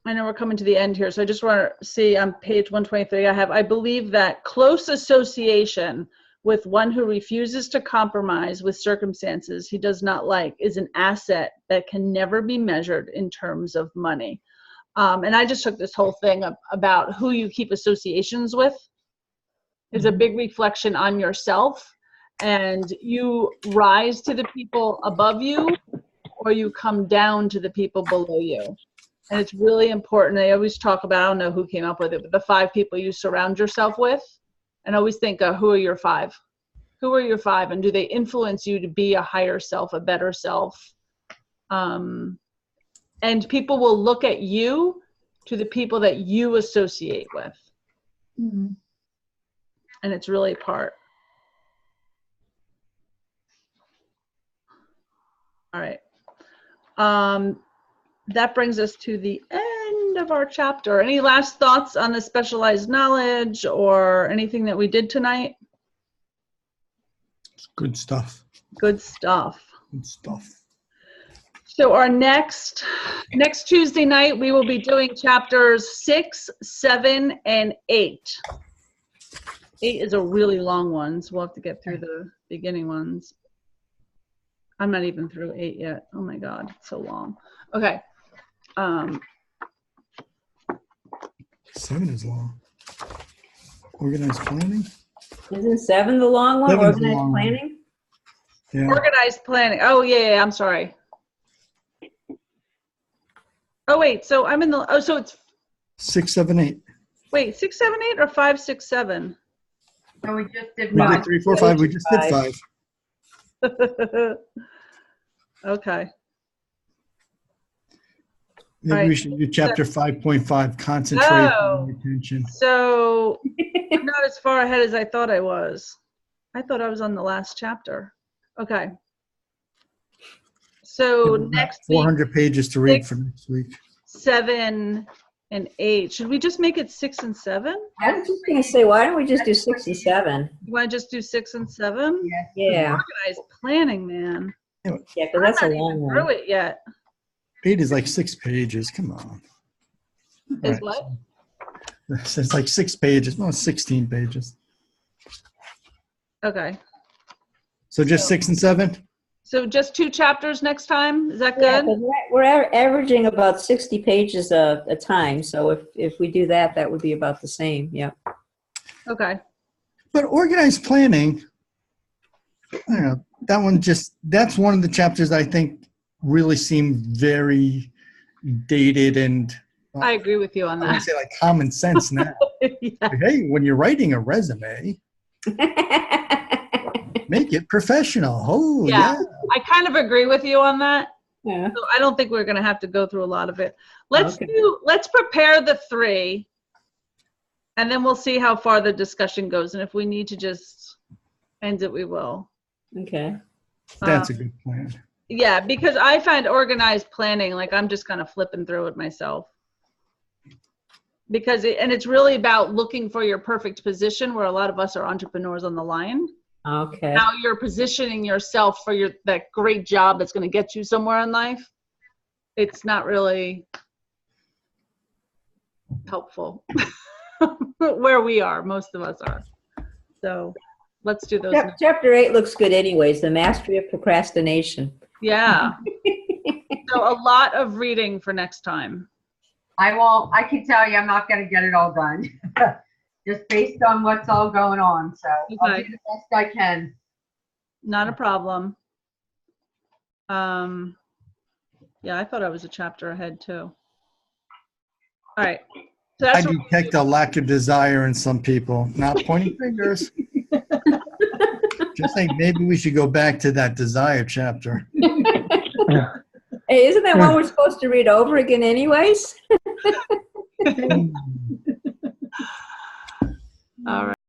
I know we're coming to the end here, so I just want to see on page 123, I believe that close association with one who refuses to compromise with circumstances he does not like is an asset that can never be measured in terms of money. And I just took this whole thing about who you keep associations with is a big reflection on yourself, and you rise to the people above you or you come down to the people below you. And it's really important. I always talk about, I don't know who came up with it, but the 5 people you surround yourself with. And always think, who are your 5? Who are your 5? And do they influence you to be a higher self, a better self? And people will look at you to the people that you associate with. Mm-hmm. And it's really a part. All right. That brings us to the end of our chapter. Any last thoughts on the specialized knowledge or anything that we did tonight? Good stuff. Good stuff. Good stuff. So our next Tuesday night, we will be doing chapters 6, 7, and 8. 8 is a really long one, so we'll have to get through the beginning ones. I'm not even through 8 yet. Oh my God, it's so long. Okay. 7 is long. Organized planning? Isn't 7 the long one? 7's Organized long. planning? Yeah. Organized planning. Oh, yeah, I'm sorry. Oh, wait, so I'm in the, so it's 6, 7, 8. Wait, 6, 7, 8 or 5, 6, 7? No, we just did We five. did 3, 4, 5. We just did 5. Okay. Maybe Right. we should do chapter 5.5, concentrate on attention. So I'm not as far ahead as I thought I was. I thought I was on the last chapter. Okay. So next week, 400 pages to read for next week. 7 and 8. Should we just make it 6 and 7? I was just going to say, why don't we just do 6 and 7? You want to just do 6 and 7? Yeah. Organized planning, man. Yeah, because that's a long one. Through it yet? 8 is like 6 pages. Come on. Is what? So it's like 6 pages. No, 16 pages. Okay. So just 6 and 7? So just 2 chapters next time? Is that Yeah, good? 'cause we're averaging about 60 pages a time. So if we do that, that would be about the same. Yeah. Okay. But organized planning, I don't know, that's one of the chapters I think really seem very dated and I agree with you on I would that. say like common sense now. Yeah. Like, hey, when you're writing a resume, make it professional. Oh, yeah. I kind of agree with you on that. Yeah. So I don't think we're going to have to go through a lot of it. Let's Okay. prepare the 3, and then we'll see how far the discussion goes. And if we need to just end it, we will. Okay. That's a good plan. Yeah, because I find organized planning, like I'm just kind of flipping through it myself. because it's really about looking for your perfect position, where a lot of us are entrepreneurs on the line. Okay. How you're positioning yourself for that great job that's going to get you somewhere in life. It's not really helpful where we are. Most of us are. So let's do those. Chapter 8 looks good anyways, the mastery of procrastination. Yeah. So a lot of reading for next time. I can tell you I'm not going to get it all done. Just based on what's all going on. So I'll do the best I can. Not a problem. Yeah, I thought I was a chapter ahead too. All right. So I detect a lack of desire in some people. Not pointing fingers. Just saying maybe we should go back to that desire chapter. Hey, isn't that one we're supposed to read over again anyways? All right.